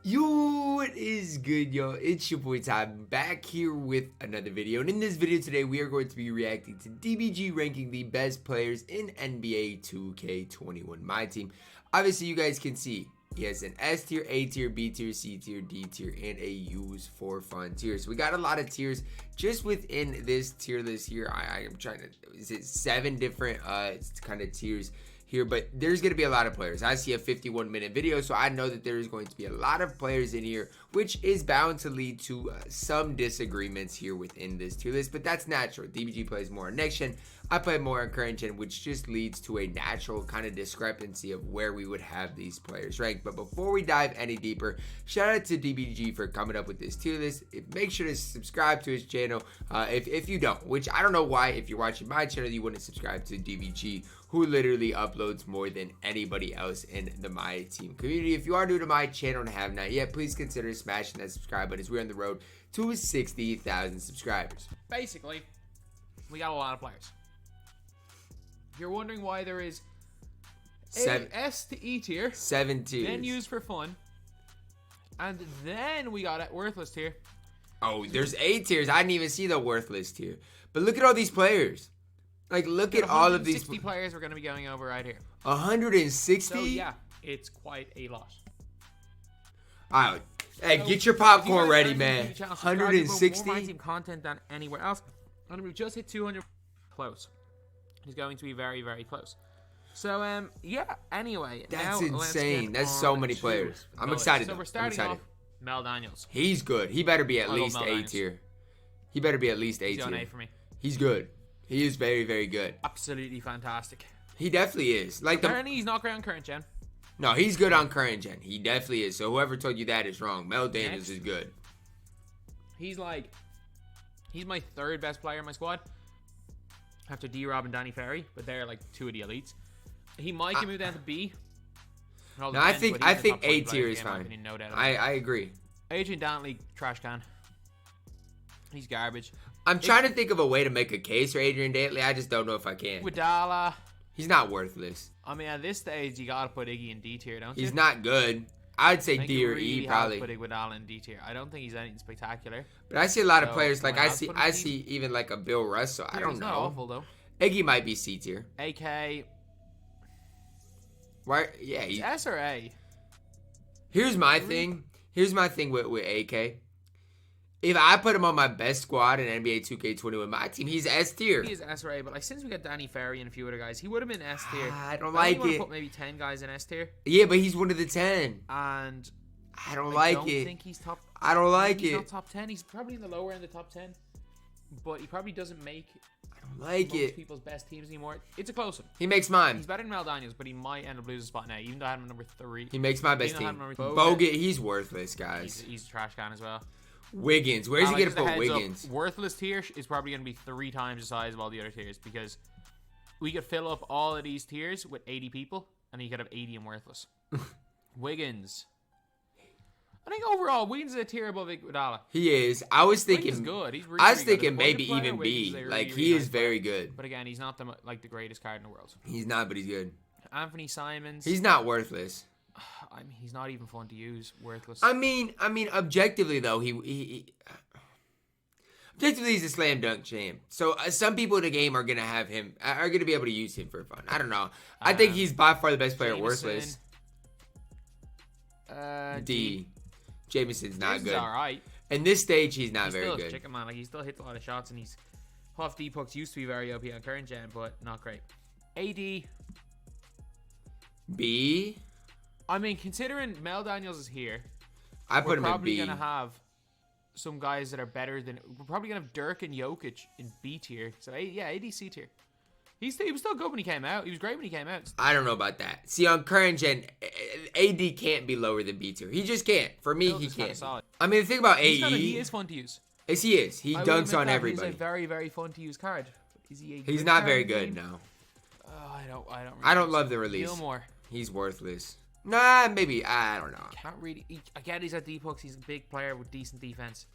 Yo, what is good, yo? It's your boy Ty, back here with another video. And in this video today, we are going to be reacting to DBG ranking the best players in NBA 2K21 MyTEAM. Obviously, you guys can see he has an S tier, A tier, B tier, C tier, D tier, and a use for fun tier. So we got a lot of tiers just within this tier list here. I am trying to, is it 7 different kind of tiers here, but there's going to be a lot of players. I see a 51-minute video, so I know that there is going to be a lot of players in here, which is bound to lead to some disagreements here within this tier list, but that's natural. DBG plays more on next gen, I play more on current gen, which just leads to a natural kind of discrepancy of where we would have these players ranked. But before we dive any deeper, shout out to DBG for coming up with this tier list. Make sure to subscribe to his channel if you don't, which I don't know why. If you're watching my channel, you wouldn't subscribe to DBG, who literally uploads more than anybody else in the MyTEAM community. If you are new to my channel and have not yet, please consider smashing that subscribe button as we're on the road to 60,000 subscribers. Basically, we got a lot of players. If you're wondering why there is a S to E tier, 7 tiers, then used for fun, and then we got a worthless tier. Oh, there's 8 tiers. I didn't even see the worthless tier. But look at all these players. Like, look at all of these 160 players we're going to be going over right here. 160? So, yeah, it's quite a lot. All right. Hey, so, get your popcorn ready, man. 160? More MyTEAM content than anywhere else. And we've just hit 200 close. It's going to be very, very close. So, yeah, anyway. That's insane. That's so many players. I'm excited. So, we're starting off Mel Daniels. He's good. He better be at least A tier. He better be at least A tier. He's on A for me. He's good. He is very, very good. Absolutely fantastic. He definitely is. Like, apparently, he's not great on current gen. No, he's good on current gen. He definitely is. So whoever told you that is wrong. Mel Daniels is good. He's my 3rd best player in my squad after D-Rob and Danny Ferry, but they're like 2 of the elites. He might get moved down to B. No, I think A tier is fine. Opinion, no doubt. I agree. Adrian Dantley, trash can. He's garbage. I'm trying to think of a way to make a case for Adrian Dantley. I just don't know if I can. Iguodala. He's not worthless. I mean, at this stage, you gotta put Iggy in D tier, don't you? He's not good. I'd say D or E probably. Put Iguodala in D tier. I don't think he's anything spectacular. But I see a lot of players like I see even like a Bill Russell. I don't know. He's not awful though. Iggy might be C tier. AK. Why? Yeah. He's S or A. Here's my thing. Here's my thing with AK. If I put him on my best squad in NBA 2K21 MyTEAM, he's S tier. He is S or A, but like since we got Danny Ferry and a few other guys, he would have been S tier. I don't like it. Put maybe 10 guys in S tier. Yeah, but he's one of the 10. And I don't like it. I think he's top. I don't like it. He's not top 10. He's probably in the lower end of the top 10. But he probably doesn't make. I don't like it. People's best teams anymore. It's a close one. He makes mine. He's better than Mel Daniels, but he might end up losing a spot now, even though I had him number 3. He makes my best team. Bogut, he's worthless, guys. He's a trash can as well. Wiggins, where's he gonna put Wiggins? Worthless tier is probably gonna be 3 times the size of all the other tiers because we could fill up all of these tiers with 80 people, and you could have 80 and worthless. Wiggins. I think overall, Wiggins is a tier above Iguodala. He is. I was thinking. Wiggins is good. He's really, I was really thinking maybe even B. Like he is very good. But again, he's not the greatest card in the world. He's not, but he's good. Anthony Simons. He's not worthless. I mean, he's not even fun to use. Worthless. I mean, objectively though, objectively he's a slam dunk champ. So some people in the game are gonna be able to use him for fun. I don't know. I think he's by far the best player. Worthless. D. Jameson's not good. All right. In this stage, he's not very good. Chicken man, like he still hits a lot of shots, and he's Huff D pucks used to be very OP on current gen, but not great. AD. B. I mean, considering Mel Daniels is here, I put him in B. We're probably gonna have some guys that are better than. We're probably gonna have Dirk and Jokic in B tier. So yeah, AD C tier. He was still good when he came out. He was great when he came out. I don't know about that. See, on current gen, AD can't be lower than B tier. He just can't. For me, he can't. I mean, the thing about AE, he is fun to use. Yes, he is. He dunks on everybody. He's a very, very fun to use card. Is he a He's not very good, no. I don't love the release. Gilmore. He's worthless. Nah, maybe. I don't know. Can't really. Again, he's at D-Pucks. He's a big player with decent defense.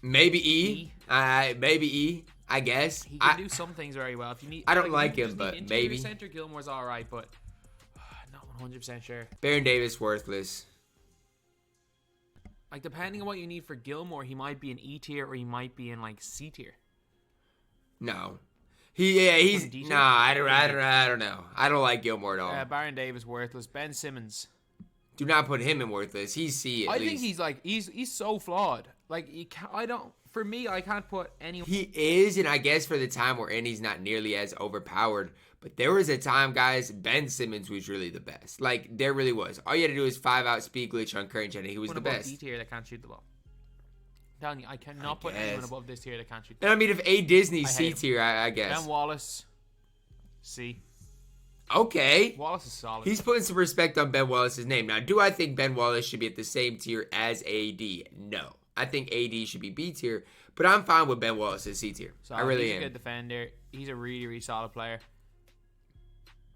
Maybe E. Maybe E. I guess. He can do some things very well. If you need, I don't like him, but maybe. Center Gilmore's all right, but not 100% sure. Baron Davis worthless. Like, depending on what you need for Gilmore, he might be an E tier or he might be in, like, C tier. No. He's... Nah, I don't know. I don't like Gilmore at all. Baron Davis, worthless. Ben Simmons. Do not put him in worthless. He's C at least. I think he's, like, he's so flawed. Like, for me, I can't put anyone... He is, and I guess for the time we're in, he's not nearly as overpowered. But there was a time, guys, Ben Simmons was really the best. Like, there really was. All you had to do was 5-out speed glitch on current gen, and he was the best. D tier that can't shoot the ball. I'm telling you, I cannot put anyone above this tier that can't shoot the ball. And I mean, if A. Disney C tier, I guess. Ben Wallace, C. Okay. Wallace is solid. He's putting some respect on Ben Wallace's name. Now, do I think Ben Wallace should be at the same tier as AD? No. I think AD should be B tier, but I'm fine with Ben Wallace's C tier. I really am. He's a good defender. He's a really, really solid player.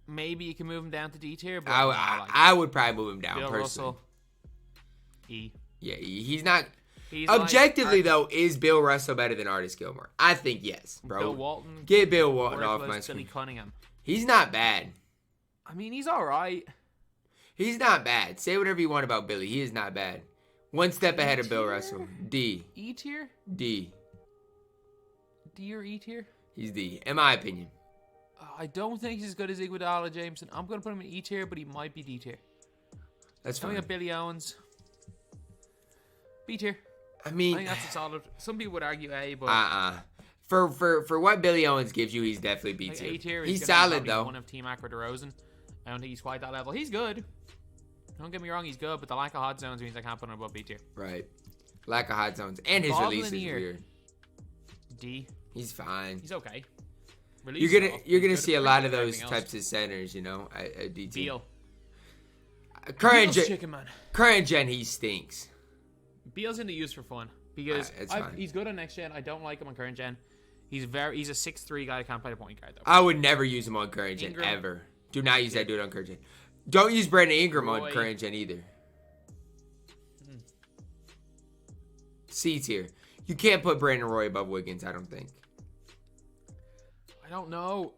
Maybe you can move him down to D tier, but I would probably move him down Bill personally. Russell, E. Yeah, he's not. Objectively, though, is Bill Russell better than Artis Gilmore? I think yes, bro. Bill Walton. Get Bill Walton off my screen. Billy Cunningham. He's not bad. I mean, he's all right. He's not bad. Say whatever you want about Billy. He is not bad. One step ahead of Bill Russell. D. E tier? D. D or E tier? He's D, in my opinion. I don't think he's as good as Iguodala Jameson. I'm going to put him in E tier, but he might be D tier. That's fine. We got Billy Owens. B tier. I mean, I think that's a solid. Some people would argue A, but for what Billy Owens gives you, he's definitely B tier. A tier. He's solid though. One of T-Mac or DeRozan. I don't think he's quite that level. He's good. Don't get me wrong, he's good, but the lack of hot zones means I can't put him above B tier. Right. Lack of hot zones and his release is weird. D. He's fine. He's okay. You're gonna see a lot of those types of centers, you know, at D tier. Beal. Current gen, he stinks. Beal's in the use for fun because he's good on next gen. I don't like him on current gen. He's a 6'3" guy that can't play the point guard though. I would never use him on current gen ever. Do not use that dude on current gen. Don't use Brandon Ingram on current gen either. C tier. You can't put Brandon Roy above Wiggins, I don't think. I don't know.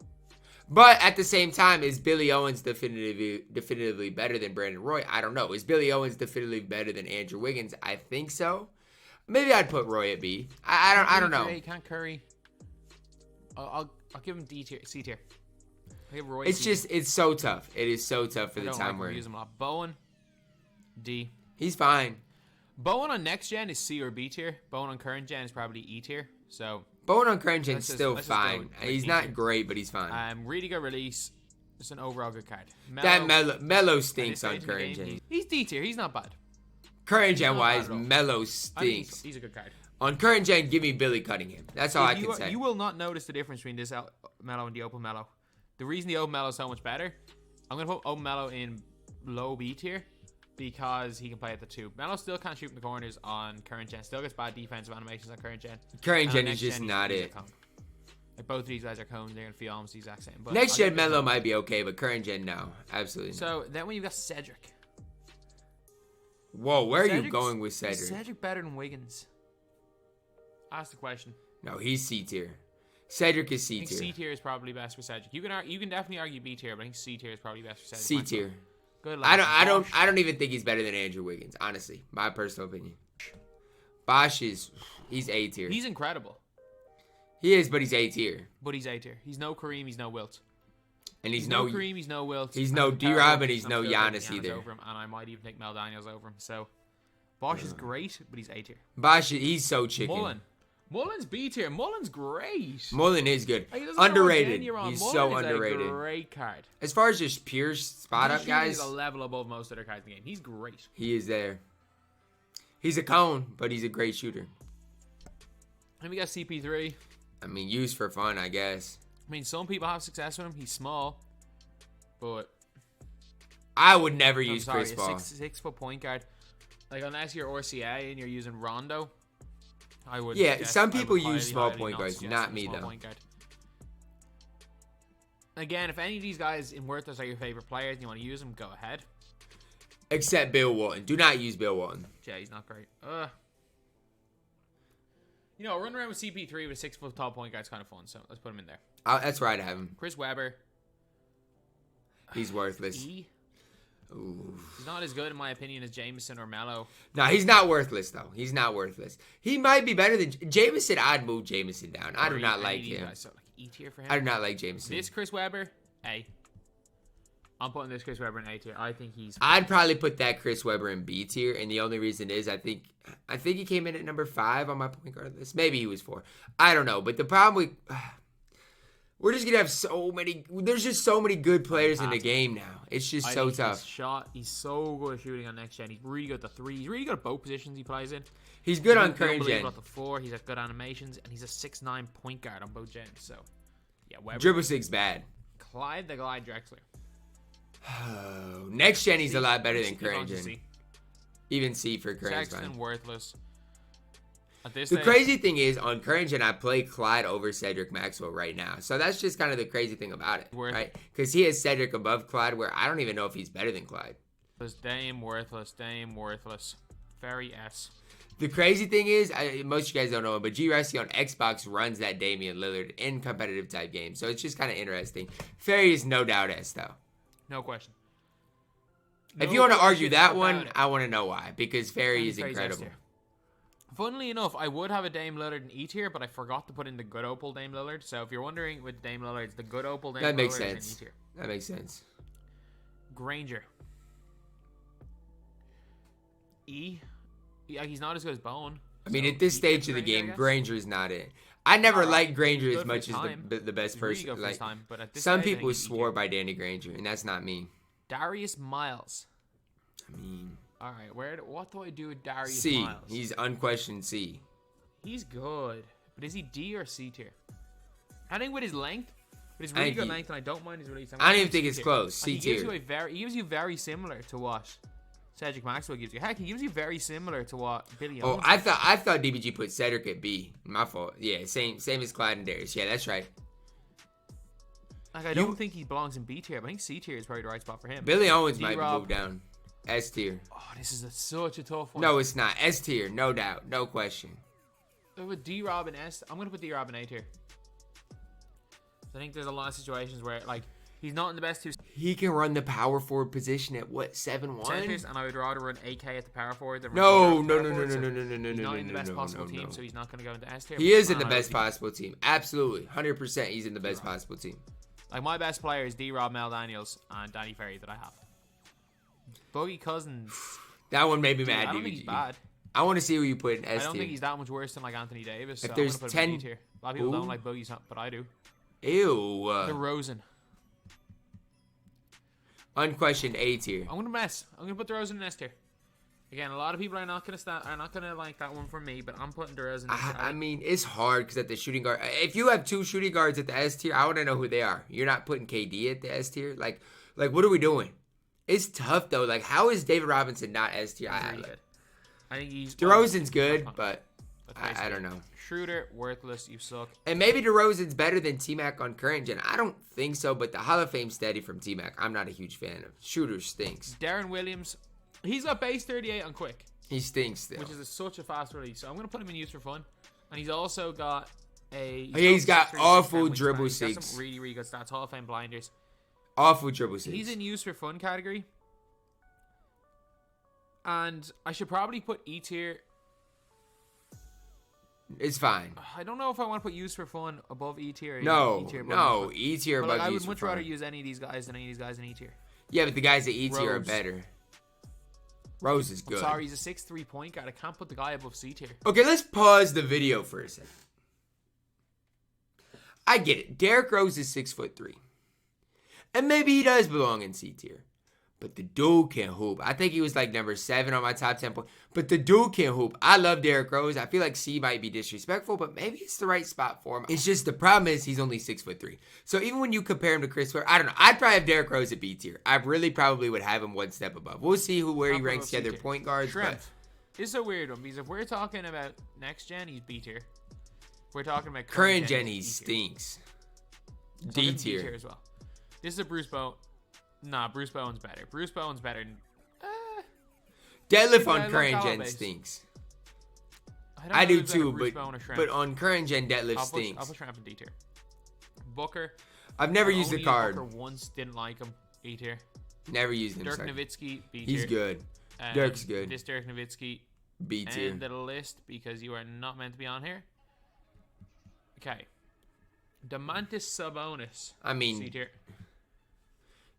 But at the same time, is Billy Owens definitively better than Brandon Roy? I don't know. Is Billy Owens definitively better than Andrew Wiggins? I think so. Maybe I'd put Roy at B. I don't know. He can't Curry. I'll give him D tier, C tier. I'll give Roy it's so tough. It is so tough for the time we're in. Bowen, D. He's fine. Bowen on next gen is C or B tier. Bowen on current gen is probably E tier. So Bowen on current gen is still fine. He's not great, but he's fine. Really good release. Just an overall good card. Melo stinks on current gen. He's D tier. He's not bad. Current gen wise, Melo stinks. He's a good card. On current gen, give me Billy Cunningham. That's all I can say. You will not notice the difference between this Melo and the Open Melo. The reason the Open Melo is so much better, I'm going to put Open Melo in low B tier because he can play at the 2. Melo still can't shoot in the corners on current gen. Still gets bad defensive animations on current gen. Current gen is just not it. Like both of these guys are cones. They're going to feel almost the exact same. But next gen Melo might be okay, but current gen, no. Absolutely not. So then when you've got Cedric. Whoa, where are you going with Cedric? Is Cedric better than Wiggins? Ask the question. No, he's C tier. Cedric is C tier. I think C tier is probably best for Cedric. You can definitely argue B tier, but I think C tier is probably best for Cedric. C tier. Good. I don't even think he's better than Andrew Wiggins. Honestly, my personal opinion. Bosh he's A tier. He's incredible. He is, but he's A tier. But he's A tier. He's no Kareem. He's no Wilt. And he's no Kareem. He's no Wilt. He's no D-Rob, and he's no Giannis either. Over him, and I might even take Mel Daniels over him. So Bosh is great, but he's A tier. Bosh, he's so chicken. Mullen's B tier. Mullen's great. Mullen is good. Underrated. He's Mullen so underrated. A great card. As far as just pure spot up guys, he's a level above most other cards in the game. He's great. He is there. He's a cone, but he's a great shooter. And we got CP3. I mean, used for fun, I guess. I mean, some people have success with him. He's small, but I would never use Chris Paul. 6'4" point guard. Like unless you're RCA and you're using Rondo. I would. Yeah, some people use small point guards, not me though. Again, if any of these guys in Worthless are your favorite players and you want to use them, go ahead. Except Bill Walton. Do not use Bill Walton. Yeah, he's not great. You know, running around with CP3 with 6 foot tall point guard's kind of fun, so let's put him in there. That's right, I have him. Chris Webber. He's worthless. E. Ooh. He's not as good, in my opinion, as Jameson or Melo. No, he's not worthless, though. He's not worthless. He might be better than Jameson. I'd move Jameson down. I do not like him. So, like, E tier for him. I do not like Jameson. This Chris Webber, A. I'm putting this Chris Webber in A tier. I think he's... I'd probably put that Chris Webber in B tier, and the only reason is I think he came in at number 5 on my point guard list. Maybe he was 4. I don't know, but the problem with... We're just going to have so many... There's just so many good players in the game now. It's just so tough. He's so good at shooting on next gen. He's really good at the 3. He's really good at both positions he plays in. He's good on current gen. At the 4. He's got good animations, and he's a 6'9" point guard on both gens. So, yeah, Webber. Dribble 6 bad. Clyde the Glide Drexler. Oh, next gen he's a lot better than current gen. Even C for current gen. Sexton worthless. The crazy thing is, on current gen, I play Clyde over Cedric Maxwell right now. So that's just kind of the crazy thing about it, right? Because he has Cedric above Clyde, where I don't even know if he's better than Clyde. Dame worthless. Very S. The crazy thing is, most of you guys don't know it, but G-Rusty on Xbox runs that Damian Lillard in competitive type games. So it's just kind of interesting. Fairy is no doubt S, though. No question. If you want to argue that one, I want to know why. Because Fairy is incredible. Funnily enough, I would have a Dame Lillard in E tier, but I forgot to put in the good Opal Dame Lillard. So if you're wondering with Dame Lillard, it's the good Opal Dame Lillard. That makes sense. In E tier. That makes sense. Granger. E. Yeah, he's not as good as Bone. I mean, at this stage of the game, Granger is not it. I never liked Granger as much as the best person. Really like, but at this some people swore by Danny Granger, and that's not me. Darius Miles. I mean... All right, what do I do with Darius C. Miles? He's unquestioned C. He's good, but is he D or C tier? I think with his length, with his really good length, and I don't mind his release. I don't even think it's close. C tier. He gives you very similar to what Cedric Maxwell gives you. Heck, he gives you very similar to what Billy owns. Oh, I thought DBG put Cedric at B. My fault. Yeah, same as Clyde and Darius. Yeah, that's right. Like, I don't think he belongs in B tier, but I think C tier is probably the right spot for him. Billy Owens might be moved down. S tier. Oh, this is such a tough one. No, it's not. S tier, no doubt, no question. With D-Rob and S, I'm gonna put D-Rob in A tier. I think there's a lot of situations where like he's not in the best 2. He can run the power forward position at what 7'1", and I would rather run AK at the power forward than no. He's not in the best possible team, so he's not gonna go into S tier. He is in the best possible team. Absolutely, 100%. He's in the best possible team. Like my best player is D-Rob, Mel Daniels, and Danny Ferry that I have. Boogie Cousins. That one made me mad. I don't think he's bad. I want to see who you put in S tier. I don't think he's that much worse than like Anthony Davis. If so there's I'm put 10, him in tier. A lot of people don't like Boogie, but I do. Ew. DeRozan. Unquestioned A tier. I'm gonna put DeRozan in S tier. Again, a lot of people are not gonna like that one from me, but I'm putting DeRozan. I mean, it's hard because at the shooting guard, if you have 2 shooting guards at the S tier, I want to know who they are. You're not putting KD at the S tier. Like what are we doing? It's tough though. Like, how is David Robinson not S tier? I think he's DeRozan's good, but I don't know. Schroeder, worthless. You suck. And maybe DeRozan's better than T-Mac on current gen. I don't think so, but the Hall of Fame steady from T-Mac, I'm not a huge fan of. Schroeder stinks. Darren Williams, he's got base 38 on quick. He stinks still. Which is such a fast release. So I'm gonna put him in use for fun. And he's also got a. He's got awful dribble six. He's got six. some really good stats. Hall of Fame blinders. Awful dribble six. He's in use for fun category. And I should probably put E tier. It's fine. I don't know if I want to put use for fun above E tier. No, E tier no, E tier above use for fun. I would much rather use any of these guys than any of these guys in E tier. Yeah, but the guys at E tier are better. Rose is good. I'm sorry, he's a 6'3" point guard. I can't put the guy above C tier. Okay, let's pause the video for a second. I get it. Derrick Rose is 6'3", and maybe he does belong in C tier. But the dude can hoop. I think he was like number 7 on my top 10 points. But the dude can hoop. I love Derrick Rose. I feel like C might be disrespectful, but maybe it's the right spot for him. It's just the problem is he's only 6'3". So even when you compare him to Chris Webber, I don't know. I'd probably have Derrick Rose at B tier. I really probably would have him one step above. We'll see where he ranks the other point guards. But it's a weird one because if we're talking about next gen, he's B tier. If we're talking about current gen, he stinks. D tier as well. This is a Bruce Bowen. Nah, Bruce Bowen's better. Bruce Bowen's better than... Deadlift on current gen stinks. I do too, but on current gen, deadlift stinks. I'll put Shrimp in D tier. Booker. I've never used the card. Booker once didn't like him. E tier. Never used him. Dirk Sorry. Nowitzki, B tier. He's good. Dirk's good. This Dirk Nowitzki, B tier. end the list because you are not meant to be on here. Okay. Domantas Sabonis. I mean, C tier.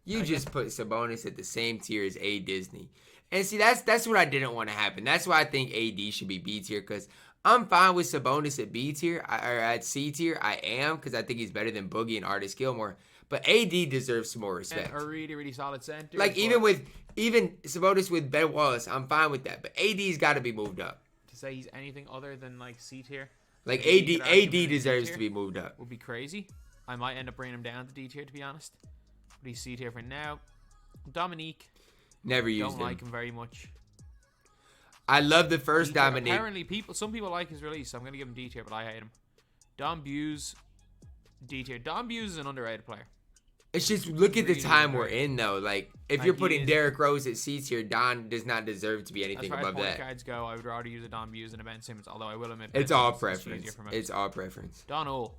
you just put Sabonis at the same tier as A Disney. And see, that's what I didn't want to happen. That's why I think AD should be B tier, because I'm fine with Sabonis at B tier, or at C tier. I am, because I think he's better than Boogie and Artis Gilmore. But AD deserves some more respect. And a really, really solid center. Like, even Sabonis with Ben Wallace, I'm fine with that. But AD's got to be moved up. To say he's anything other than, like, C tier. Like, AD deserves to be moved up. Would be crazy. I might end up bringing him down to D tier, to be honest. But he's C tier for now. Dominique. Never used him. Don't like him very much. I love the first D-tier. Dominique. Apparently, some people like his release, so I'm going to give him D tier, but I hate him. Dom Buse, D tier. Dom Buse is an underrated player. It's just, look at the time we're in, though. Like, if you're putting Derrick Rose at C tier, Don does not deserve to be anything above that. As far as point guards go, I would rather use a Don Buse than a Ben Simmons, although I will admit it's all preference. It's all preference. Don Ole.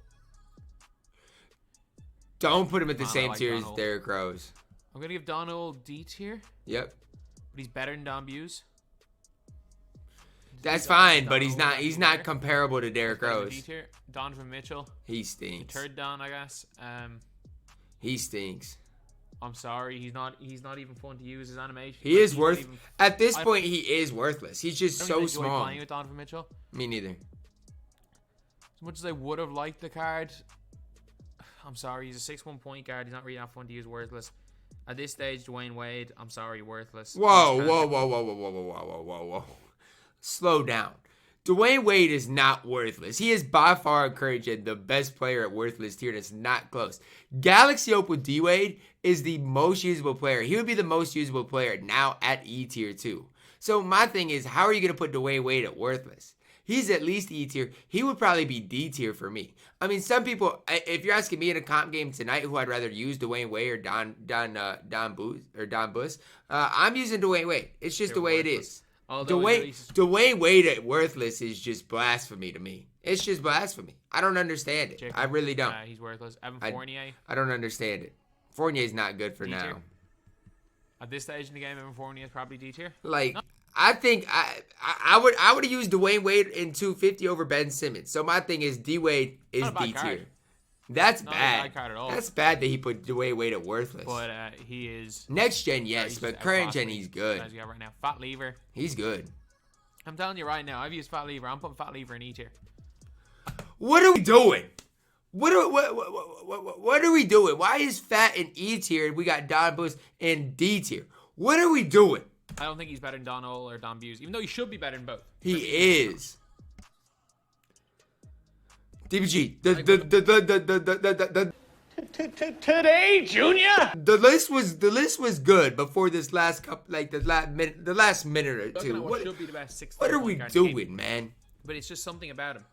Don't put him at the same tier as Derrick Rose. I'm going to give Don Ole D tier. Yep. But he's better than Don Buse. That's fine, but he's not comparable to Derrick Rose. D tier. Donovan Mitchell. He stinks. Third Don, I guess. He stinks. I'm sorry, he's not even fun to use his animation. He is worth at this point. He is worthless. He's just so small. Playing with Donovan Mitchell. Me neither. As much as I would have liked the card, I'm sorry. He's a 6'1" point guard. He's not really that fun to use. Worthless. At this stage, Dwayne Wade. I'm sorry, worthless. Whoa. Slow down. Dwayne Wade is not worthless. He is by far encouraging the best player at worthless tier, and it's not close. Galaxy Ope with D-Wade is the most usable player. He would be the most usable player now at E tier too. So my thing is, how are you going to put Dwayne Wade at worthless? He's at least E tier. He would probably be D tier for me. I mean, some people, if you're asking me in a comp game tonight who I'd rather use, Dwayne Wade or Don Bus, I'm using Dwayne Wade. It's just the way it is. Dwayne Wade at worthless is just blasphemy to me. It's just blasphemy. I don't understand it. I really don't. He's worthless. Evan Fournier. I don't understand it. Fournier's not good for now. At this stage in the game, Evan Fournier is probably D tier. Like, no. I think I would have used Dwayne Wade in 250 over Ben Simmons. So my thing is D-Wade is D tier. That's bad. That's bad that he put Dwayne Wade at worthless. But he is next gen, yes, but current gen, he's good. As we got right now, Fat Lever. He's good. I'm telling you right now, I've used Fat Lever. I'm putting Fat Lever in E tier. What are we doing? What are we doing? Why is Fat in E tier and we got Don Bus in D tier? What are we doing? I don't think he's better than Don Ole or Don Buse, even though he should be better than both. He is. DBG, today, Junior. The list was good before this last couple, like the last minute or two. What should be the best what are we doing, man? But it's just something about him.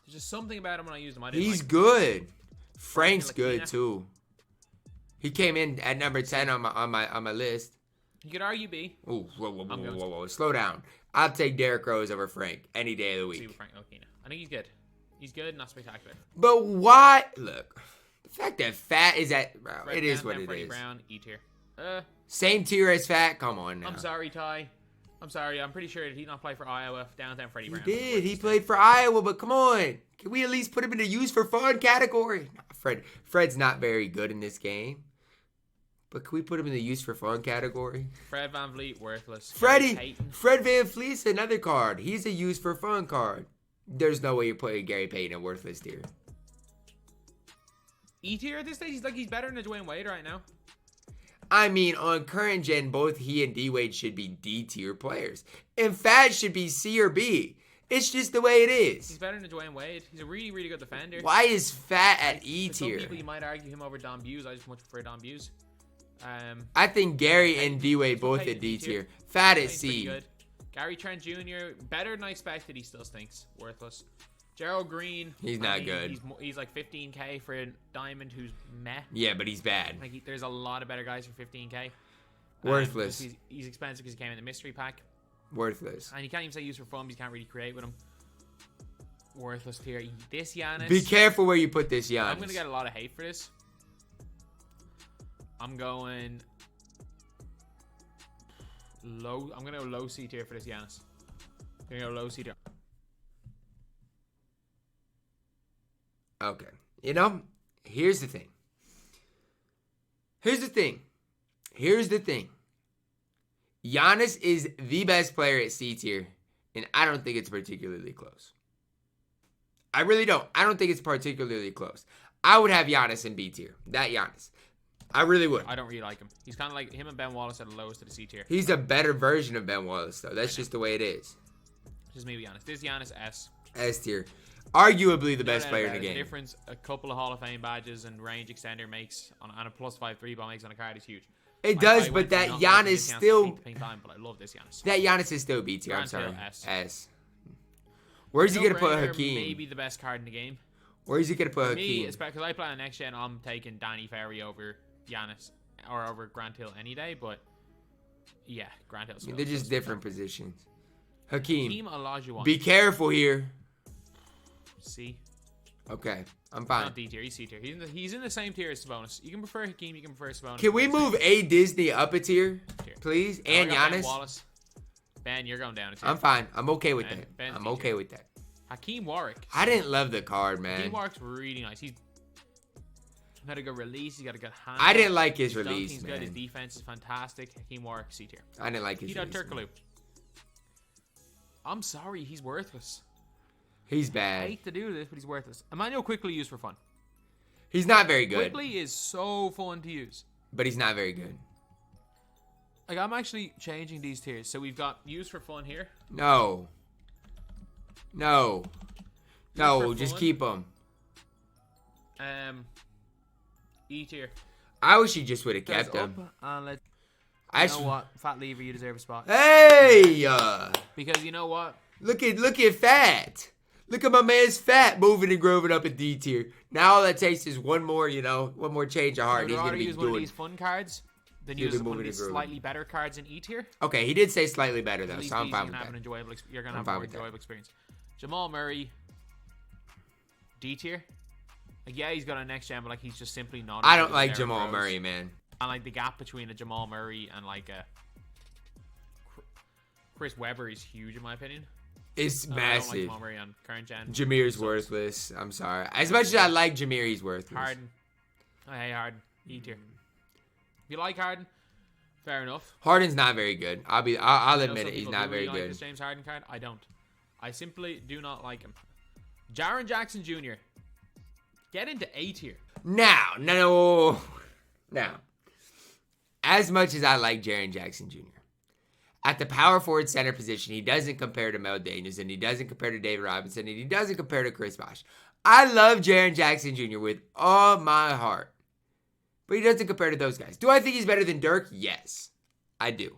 There's just something about him when I use him. He's good. Frank's good too. He came in at number 10 on my list. You could argue B. Ooh, whoa. Slow down. I'll take Derrick Rose over Frank any day of the week. Frank, okay, I think he's good. He's good, not spectacular. But why? Look, the fact that Fat is at, bro, it is what it is. Brown, E tier. Same tier as Fat. Come on now. I'm sorry, Ty. I'm sorry. I'm pretty sure did he not play for Iowa? Downtown Freddie Brown. He did. He played for Iowa, but come on. Can we at least put him in the use for fun category? Nah, Fred's not very good in this game. But can we put him in the use for fun category? Fred VanVleet, worthless. Fred VanVleet's another card. He's a use for fun card. There's no way you're putting Gary Payton in worthless tier. E tier at this stage? He's better than Dwayne Wade right now. I mean, on current gen, both he and D-Wade should be D tier players. And Fat should be C or B. It's just the way it is. He's better than Dwayne Wade. He's a really, really good defender. Why is Fat at E tier? Some people, you might argue him over Don Buse. I just much prefer Don Buse. I think Gary and D-Wade both at D tier. Fat at C. Good. Gary Trent Jr. better than I expected. He still stinks. Worthless. Gerald Green. He's not good. He's like 15K for a diamond who's meh. Yeah, but he's bad. Like there's a lot of better guys for 15K. Worthless. He's expensive because he came in the mystery pack. Worthless. And you can't even say use for fun because you can't really create with him. Worthless tier. This Giannis. Be careful where you put this Giannis. I'm gonna get a lot of hate for this. I'm going Low. I'm gonna go low C tier for this Giannis. I'm gonna go low C tier. Okay. You know, here's the thing. Here's the thing. Giannis is the best player at C tier, and I don't think it's particularly close. I really don't. I don't think it's particularly close. I would have Giannis in B tier. That Giannis. I really would. I don't really like him. He's kind of like him and Ben Wallace are the lowest of the C tier. He's a better version of Ben Wallace, though. That's just the way it is. Just me be honest. This Giannis S. S tier. Arguably the best No player in the doubt game. The difference a couple of Hall of Fame badges and range extender makes on a +5 3-ball makes on a card is huge. It Like, does, I but went from that not liking Giannis this Giannis still... to pink time, but I love this Giannis. That Giannis is still B tier. I'm Grant sorry. Hill, S. S. Where's he going to put No-brainer, Hakeem? Maybe the best card in the game. Where's he going to put For me, Hakeem? because I play on next gen, I'm taking Danny Ferry over Giannis or over Grant Hill any day. But yeah, Grant Hill's They're just different positions. Hakeem. Team Olajuwon. Be careful here. C. Okay, I'm fine. Not D tier. He's C tier. He's in the same tier as Sabonis. You can prefer Hakeem. You can prefer Sabonis. Can we move A Disney up a tier, please? Oh, And I got Ben Giannis? Wallace. Ben, you're going down a tier. I'm fine. I'm okay with Ben- that. Ben's I'm D okay tier. with that. Hakeem Warwick. I didn't love the card, Hakeem man. Warwick's really nice. He's got a good release. He's got a good hand. I didn't like his His release, dunking's good. His man. defense is fantastic. Hakeem Warwick, C tier. I didn't like his Tito release. man. Turkoglu. I'm sorry, he's worthless. He's I bad. hate to do this, but he's worthless. Emmanuel Quickly used for fun. He's not very good, Quickly is so fun to use. but he's not very good. Like, I'm actually changing these tiers. So we've got used for fun here. No. No. No, for just fun. keep him. E tier. I wish he just would have Goes kept up, him. and let's. I You know what? Fat Lever, you deserve a spot. Hey! Because you know what? Look at Fat. Look at my man's Fat moving and groving up in D tier. Now all that takes is one more change of heart. I'd He's rather gonna be use one of doing. these fun cards than He'll be use one moving of these and grooving. slightly better cards in E tier. Okay, he did say slightly better though, At least so I'm these fine you with can have that. an enjoyable. You're gonna I'm have fine a more with that. enjoyable experience. Jamal Murray. D tier. Like, yeah, he's got a next gen, but like he's just simply not. I as don't good as like Derrick Jamal Rose. Murray, man. And like the gap between a Jamal Murray and like a Chris Webber is huge in my opinion. It's I don't like massive. Jamal Murray on current gen. Jameer's worthless. I'm sorry. As much as I like Jameer, he's worthless. Harden. I hate Harden. E tier. If you like Harden, fair enough. Harden's not very good. I'll I know admit some it. He's people not do very really like good. this James Harden card. I don't. I simply do not like him. Jaren Jackson Jr. Get into A tier. Now. As much as I like Jaren Jackson Jr., at the power forward center position, he doesn't compare to Mel Daniels, and he doesn't compare to David Robinson, and he doesn't compare to Chris Bosh. I love Jaren Jackson Jr. with all my heart, but he doesn't compare to those guys. Do I think he's better than Dirk? Yes, I do.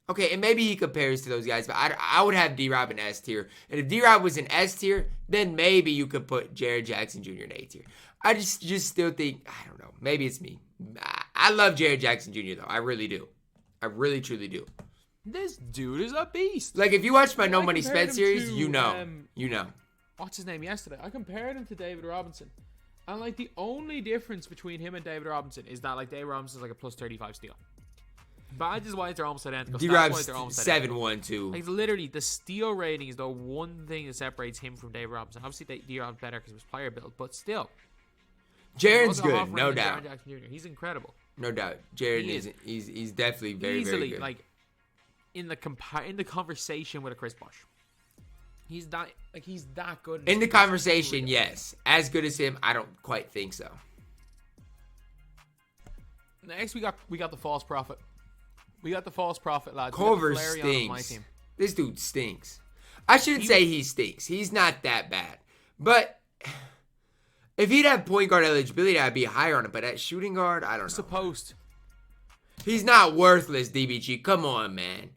Okay, and maybe he compares to those guys, but I would have D-Rob in S tier. And if D-Rob was in S tier, then maybe you could put Jaren Jackson Jr. in A tier. I just still think, I don't know, maybe it's me. I love Jaren Jackson Jr. though. I really do. I really, truly do. This dude is a beast. Like, if you watch my No I Money compared Spent him series, to, you know. What's his name yesterday? I compared him to David Robinson. And like the only difference between him and David Robinson is that like David Robinson's like a +35 steal. Badges wise, they're almost identical. D-Rob's Stats-wise, they're almost identical. 7-1-2. Like literally, the steal rating is the one thing that separates him from David Robinson. Obviously, D-Rob's better because of his player build, but still. Jaren's Also good, offering no than doubt. Jaren Jackson Jr. He's incredible. No doubt. Jaren He is. He's definitely very, Easily, very good. like in the conversation with a Chris Bosh. He's that good. In the conversation, yes. As good as him, I don't quite think so. Next, we got the false prophet. We got the false prophet, lads. Culver We got the Flareon on my stinks. team. This dude stinks. I shouldn't say he stinks. He's not that bad. But if he'd have point guard eligibility, I'd be higher on him. But at shooting guard, I don't know. Supposed. He's not worthless, DBG. Come on, man.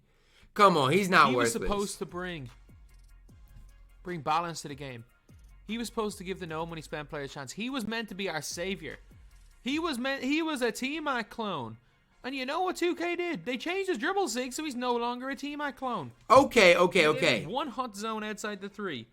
Come on. He's not He was worthless. supposed to bring balance to the game. He was supposed to give the no money spent player a chance. He was meant to be our savior. He was a T-Mac clone. And you know what 2K did? They changed his dribble sig so he's no longer a T-Mac clone. Okay. He did one hot zone outside the 3,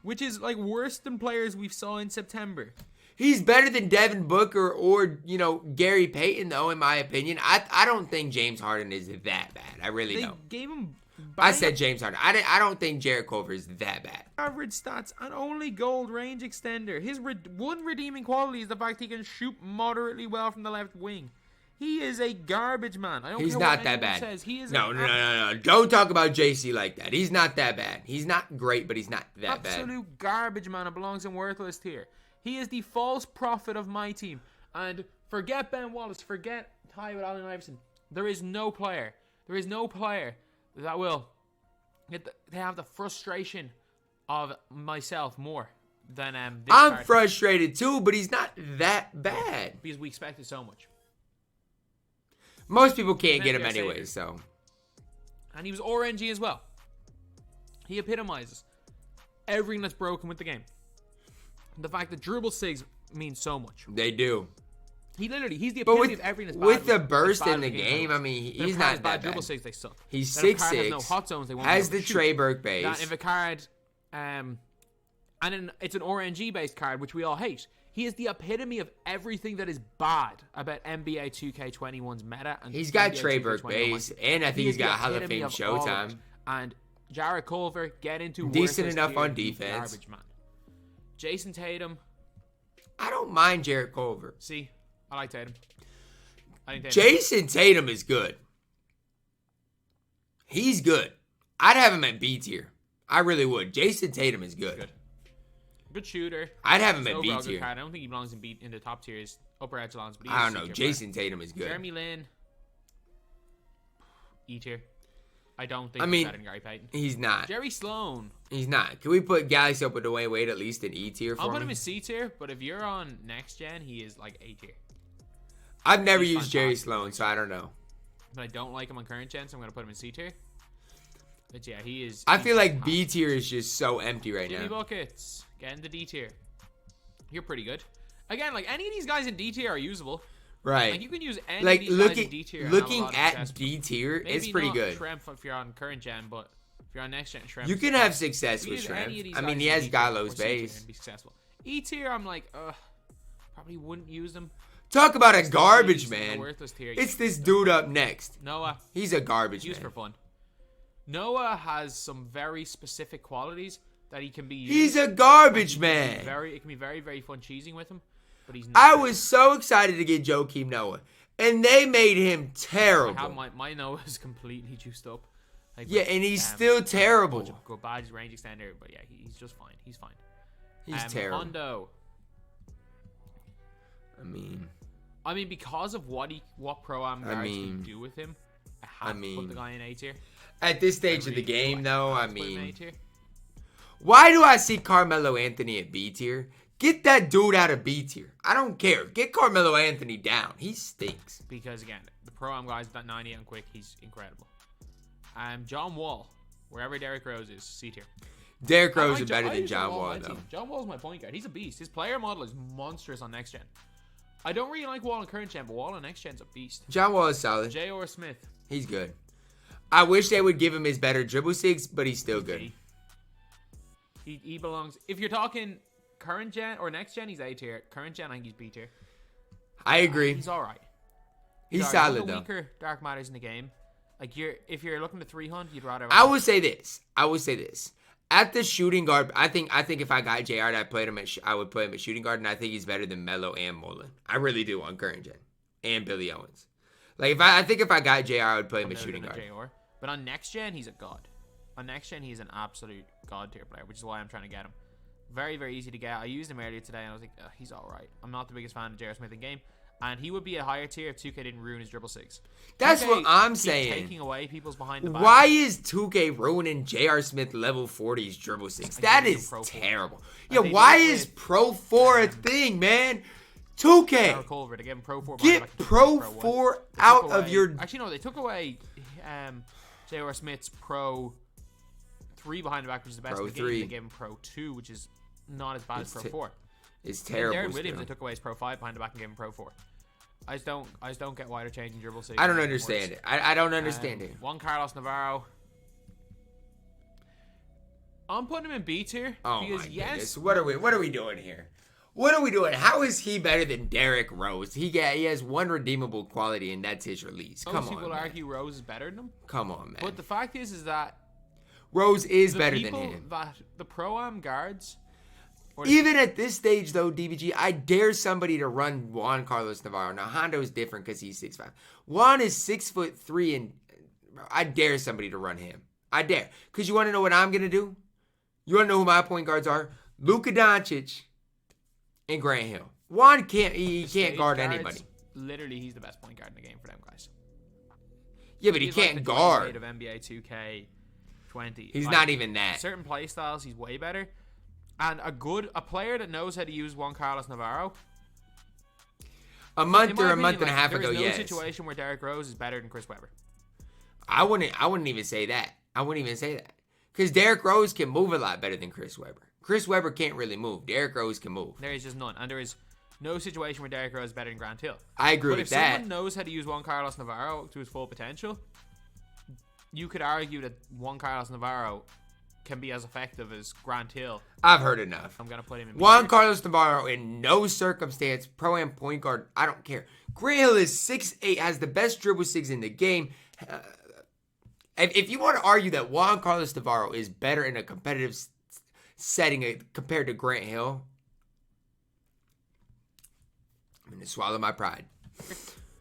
which is like worse than players we saw in September. He's better than Devin Booker or, you know, Gary Payton, though, in my opinion. I don't think James Harden is that bad. I really don't. They gave him... I said James Harden. I don't think Jarrett Culver is that bad. Average stats and only gold range extender. His one redeeming quality is the fact he can shoot moderately well from the left wing. He is a garbage man. I don't He's care not what that anyone bad. Says. He is No. Don't talk about JC like that. He's not that bad. He's not great, but he's not that bad. Absolute garbage man. It belongs in worthless tier. He is the false prophet of my team. And forget Ben Wallace. Forget tie with Allen Iverson. There is no player that will have the frustration of myself more than this I'm card. frustrated too, but he's not that bad. Because we expected so much. Most people can't get him anyway, so. And he was RNG as well. He epitomizes everything that's broken with the game. The fact that Dribble Sigs means so much. They do. He's the epitome of everything that's bad. With the burst in the game, I mean, he's not that bad. Dribble Sigs, they suck. He's Then if a card 6'6", has no hot zones, they won't has be the able to Trey shoot. Burke base. That if a card, and then it's an RNG based card, which we all hate. He is the epitome of everything that is bad about NBA 2K21's meta. And He's got NBA Trey Burke 2K21 base, and I think he's got Hall of epitome Fame of all of Showtime. it. And Jarrett Culver, get into Decent worthless enough tier, on you defense. Garbage man. Jason Tatum. I don't mind Jarrett Culver. See, I like Tatum. Jason Tatum is good. He's good. I'd have him at B tier. I really would. Jason Tatum is good. Good shooter. I'd have him He's at an B overall good tier. card. I don't think he belongs in the top tiers, upper echelons. But I don't know. Jason Tatum is good. Jeremy Lin. E tier. I don't think I he's mean, better than Gary Payton. He's not. Jerry Sloan. He's not. Can we put Galaxy up with Dwayne Wade at least in E tier for I'll put me? him in C tier, but if you're on next gen, he is like A tier. I've never He's used Jerry fantastic. Sloan, so I don't know. But I don't like him on current gen, so I'm going to put him in C tier. But yeah, he is. I feel like B tier is just so empty right Jimmy now. Buckets. Get into D tier. You're pretty good. Again, like any of these guys in D tier are usable. Right. Like you can use any Like of these guys in D looking tier. and have a looking lot of at success. D tier, Maybe it's pretty not good. Shrimp if you're on current gen, but if you're on next gen, Shrimp. You can have success You with use any of Shrimp. these I mean, guys he in has D tier or Gallo's C tier base. and be successful. E tier, I'm like, probably wouldn't use them. Talk about a Still garbage use them in the man. worthless tier. It's this dude up next. Noah. He's a garbage Used man. for fun. Noah has some very specific qualities that he can be used. He's a garbage It man. can be very, very fun cheesing with him, but he's not. I was so excited to get Joakim Noah, and they made him I terrible. have my Noah is completely juiced up. Like, Yeah, and he's still terrible. Good badge, range extender, but yeah, he's just fine. He's fine. He's terrible. Hondo. I mean, because of what pro-am guards can do with him, I have to put the guy in A tier. at this stage of the Really game, do. though, I have to put him in A mean, tier. why do I see Carmelo Anthony at B tier? Get that dude out of B tier. I don't care. Get Carmelo Anthony down. He stinks. Because again, the pro-am guys that 90 on quick, he's incredible. John Wall, wherever Derrick Rose is, C tier. Derrick I Rose like is better I than use John on Wall, my though. team. John Wall's my point guard. He's a beast. His player model is monstrous on next gen. I don't really like Wall on current gen, but Wall on next gen's a beast. John Wall is solid. J.R. Smith. He's good. I wish they would give him his better dribble six, but he's still good. He belongs. If you're talking current gen or next gen, he's A tier. Current gen, I think he's B tier. I agree. He's all right. He's all right. One solid, of the though. weaker dark matters in the game. Like if you're looking to 300, you'd rather. I would say this. At the shooting guard, I think if I got JR, I would put him at shooting guard, and I think he's better than Melo and Mullen. I really do on current gen, and Billy Owens. Like if I got JR, I would put him at shooting guard. JR. But on next gen, he's a god. On next gen, he's an absolute god tier player, which is why I'm trying to get him. Very, very easy to get. I used him earlier today, and I was like, he's all right. I'm not the biggest fan of J.R. Smith in game, and he would be a higher tier if 2K didn't ruin his dribble six. That's 2K what I'm keeps saying. Taking away people's behind the back. Why is 2K ruining J.R. Smith level 40's dribble six? That they do is Pro 4. terrible. Like, Yeah, they why did it is with, Pro 4 a thing, man? 2K, Jarrett Culver, they gave him Pro 4. behind the get back, he took Pro away 4 1. They out took of away- your. Actually, no, they took away J.R. Smith's Pro 3 behind the back, which is the best Pro in the game. 3. They gave him Pro 2, which is not as bad as Pro 4. It's And terrible. Darren Williams, still. they took away his Pro 5 behind the back and gave him Pro 4. I just don't get why they're changing dribble six. I don't understand it. I don't understand it. Juan Carlos Navarro. I'm putting him in B tier Oh because my yes, goodness! What are we doing here? What are we doing? How is he better than Derrick Rose? He has one redeemable quality, and that's his release. Come Most on, people man. argue Rose is better than him. Come on, man. But the fact is that Rose is the better than people him. that the pro-am guards, Even at this stage, though, DBG, I dare somebody to run Juan Carlos Navarro. Now, Hondo is different because he's 6'5". Juan is 6'3", and I dare somebody to run him. I dare. Because you want to know what I'm going to do? You want to know who my point guards are? Luka Doncic and Grant Hill. Juan can't guard anybody. Literally, he's the best point guard in the game for them guys. Yeah, but he He's can't like the guard. Dwight Wade of NBA 2K20. He's Like, not even that. Certain play styles, he's way better. And a player that knows how to use Juan Carlos Navarro. A month in my or a opinion, month and a like, half there ago, is no yes. situation where Derrick Rose is better than Chris Webber. I wouldn't even say that. I wouldn't even say that. Because Derrick Rose can move a lot better than Chris Webber. Chris Webber can't really move. Derrick Rose can move. There is just none. And there is no situation where Derrick Rose is better than Grant Hill. I agree But with if that. someone knows how to use Juan Carlos Navarro to his full potential, you could argue that Juan Carlos Navarro can be as effective as Grant Hill. I've heard enough. I'm going to put him in. Juan Carlos Navarro, in no circumstance, pro-am point guard, I don't care. Grant Hill is 6'8", has the best dribble sigs in the game. If you want to argue that Juan Carlos Navarro is better in a competitive setting compared to Grant Hill, I'm going to swallow my pride.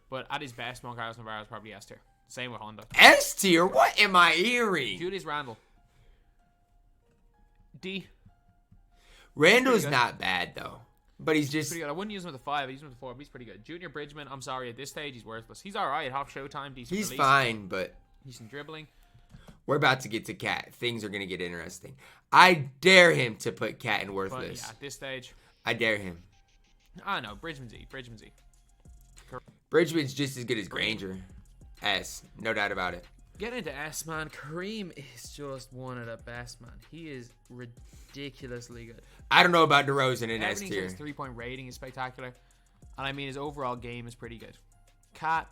But at his best, Juan Carlos Navarro is probably S-tier. Same with Honda. S-tier? What am I hearing? Julius Randle. D. Randall's good. not bad, though. But he's just... Pretty good. I wouldn't use him with a 5. I use him with a 4, but he's pretty good. Junior Bridgman, I'm sorry. At this stage, he's worthless. He's all right. Half showtime, decent He's release. fine, but... Decent dribbling. We're about to get to Cat. Things are going to get interesting. I dare him to put Cat in But worthless. yeah, at this stage, I dare him. I don't know. Bridgman's E. Bridgman's E. Bridgman's just as good as Granger. S. No doubt about it. Getting into S, man. Kareem is just one of the best, man. He is ridiculously good. I don't know about DeRozan in S Everything tier. his three-point rating is spectacular. And I mean, his overall game is pretty good. Cat.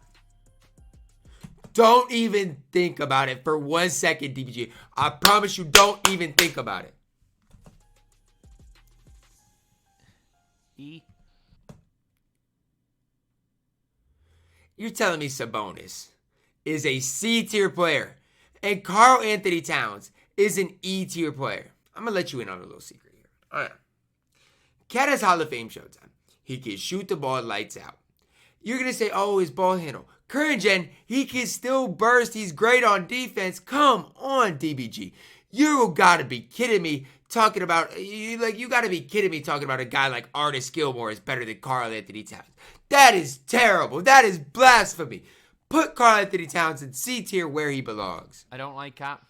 Don't even think about it for 1 second, DBG. I promise you, don't even think about it. E. You're telling me Sabonis is a C tier player and Karl Anthony Towns is an E tier player. I'm going to let you in on a little secret here. All right. Cat has Hall of Fame showtime. He can shoot the ball lights out. You're going to say, oh, his ball handle. Current gen, he can still burst. He's great on defense. Come on, DBG. You got to be kidding me talking about, you got to be kidding me talking about a guy like Artis Gilmore is better than Karl Anthony Towns. That is terrible. That is blasphemy. Put Karl Anthony Towns in C tier where he belongs. I don't like Cat.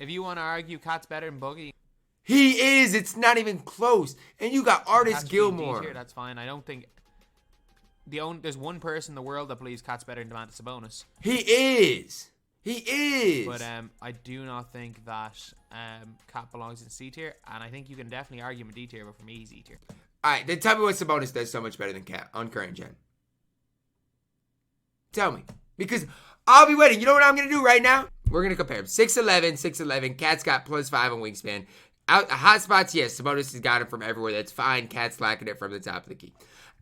If you want to argue Cat's better than Boogie, He is. It's not even close. And you got Artis Cat's being D Gilmore. tier, that's fine. I don't think there's one person in the world that believes Cat's better than Domantas Sabonis. He is. He is. But I do not think that Cat belongs in C tier, and I think you can definitely argue him in D tier, but for me, he's E tier. All right, then tell me what Sabonis does so much better than Cat on current gen. Tell me. Because I'll be waiting. You know what I'm going to do right now? We're going to compare them. 6'11", 6'11". Cat's got +5 on wingspan. Hot spots, yes. Sabonis has got it from everywhere. That's fine. Cat's lacking it from the top of the key.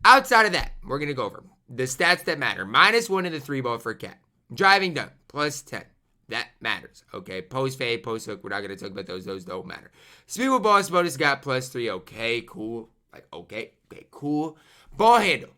Outside of that, we're going to go over the stats that matter. -1 in the 3-ball for Cat. Driving dunk, +10. That matters, okay? Post fade, post hook, we're not going to talk about those. Those don't matter. Speed with ball, Sabonis got +3. Okay, cool. Like, okay, cool. Ball handle.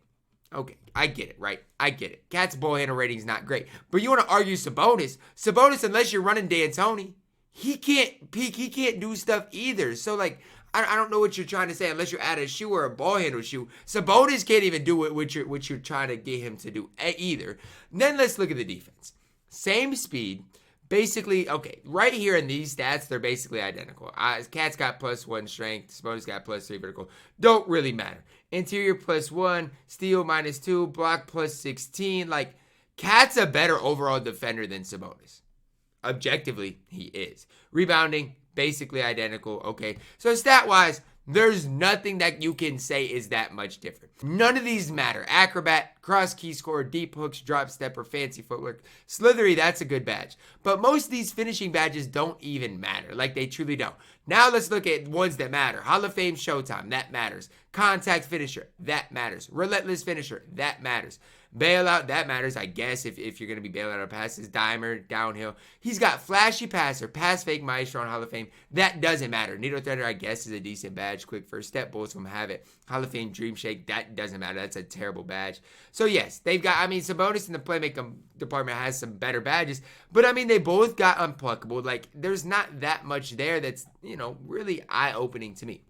Okay, I get it, right? I get it. Cat's ball handle rating is not great. But you want to argue Sabonis. Sabonis, unless you're running D'Antoni, he can't peak. He can't do stuff either. So, like, I don't know what you're trying to say unless you're at a shoe or a ball handle shoe. Sabonis can't even do what you're trying to get him to do either. And then let's look at the defense. Same speed. Basically, okay, right here in these stats, they're basically identical. Cat's got +1 strength. Sabonis got +3 vertical. Don't really matter. Interior +1, steal -2, block +16. Like, Cat's a better overall defender than Sabonis. Objectively, he is. Rebounding, basically identical. Okay, so stat-wise, There's nothing that you can say is that much different. None of these matter. Acrobat, cross key scorer, deep hooks, drop stepper, fancy footwork. Slithery, that's a good badge. But most of these finishing badges don't even matter. Like, they truly don't. Now let's look at ones that matter. Hall of Fame Showtime, that matters. Contact finisher, that matters. Relentless finisher, that matters. Bailout, that matters, I guess, if you're going to be bailing out of passes. Dimer, downhill. He's got flashy passer, pass fake maestro on Hall of Fame. That doesn't matter. Needle threader, I guess, is a decent badge. Quick first step, both of them have it. Hall of Fame dream shake, that doesn't matter. That's a terrible badge. So, yes, they've got, I mean, Sabonis in the playmaking department has some better badges. But, I mean, they both got unpluckable. Like, there's not that much there that's, you know, really eye-opening to me.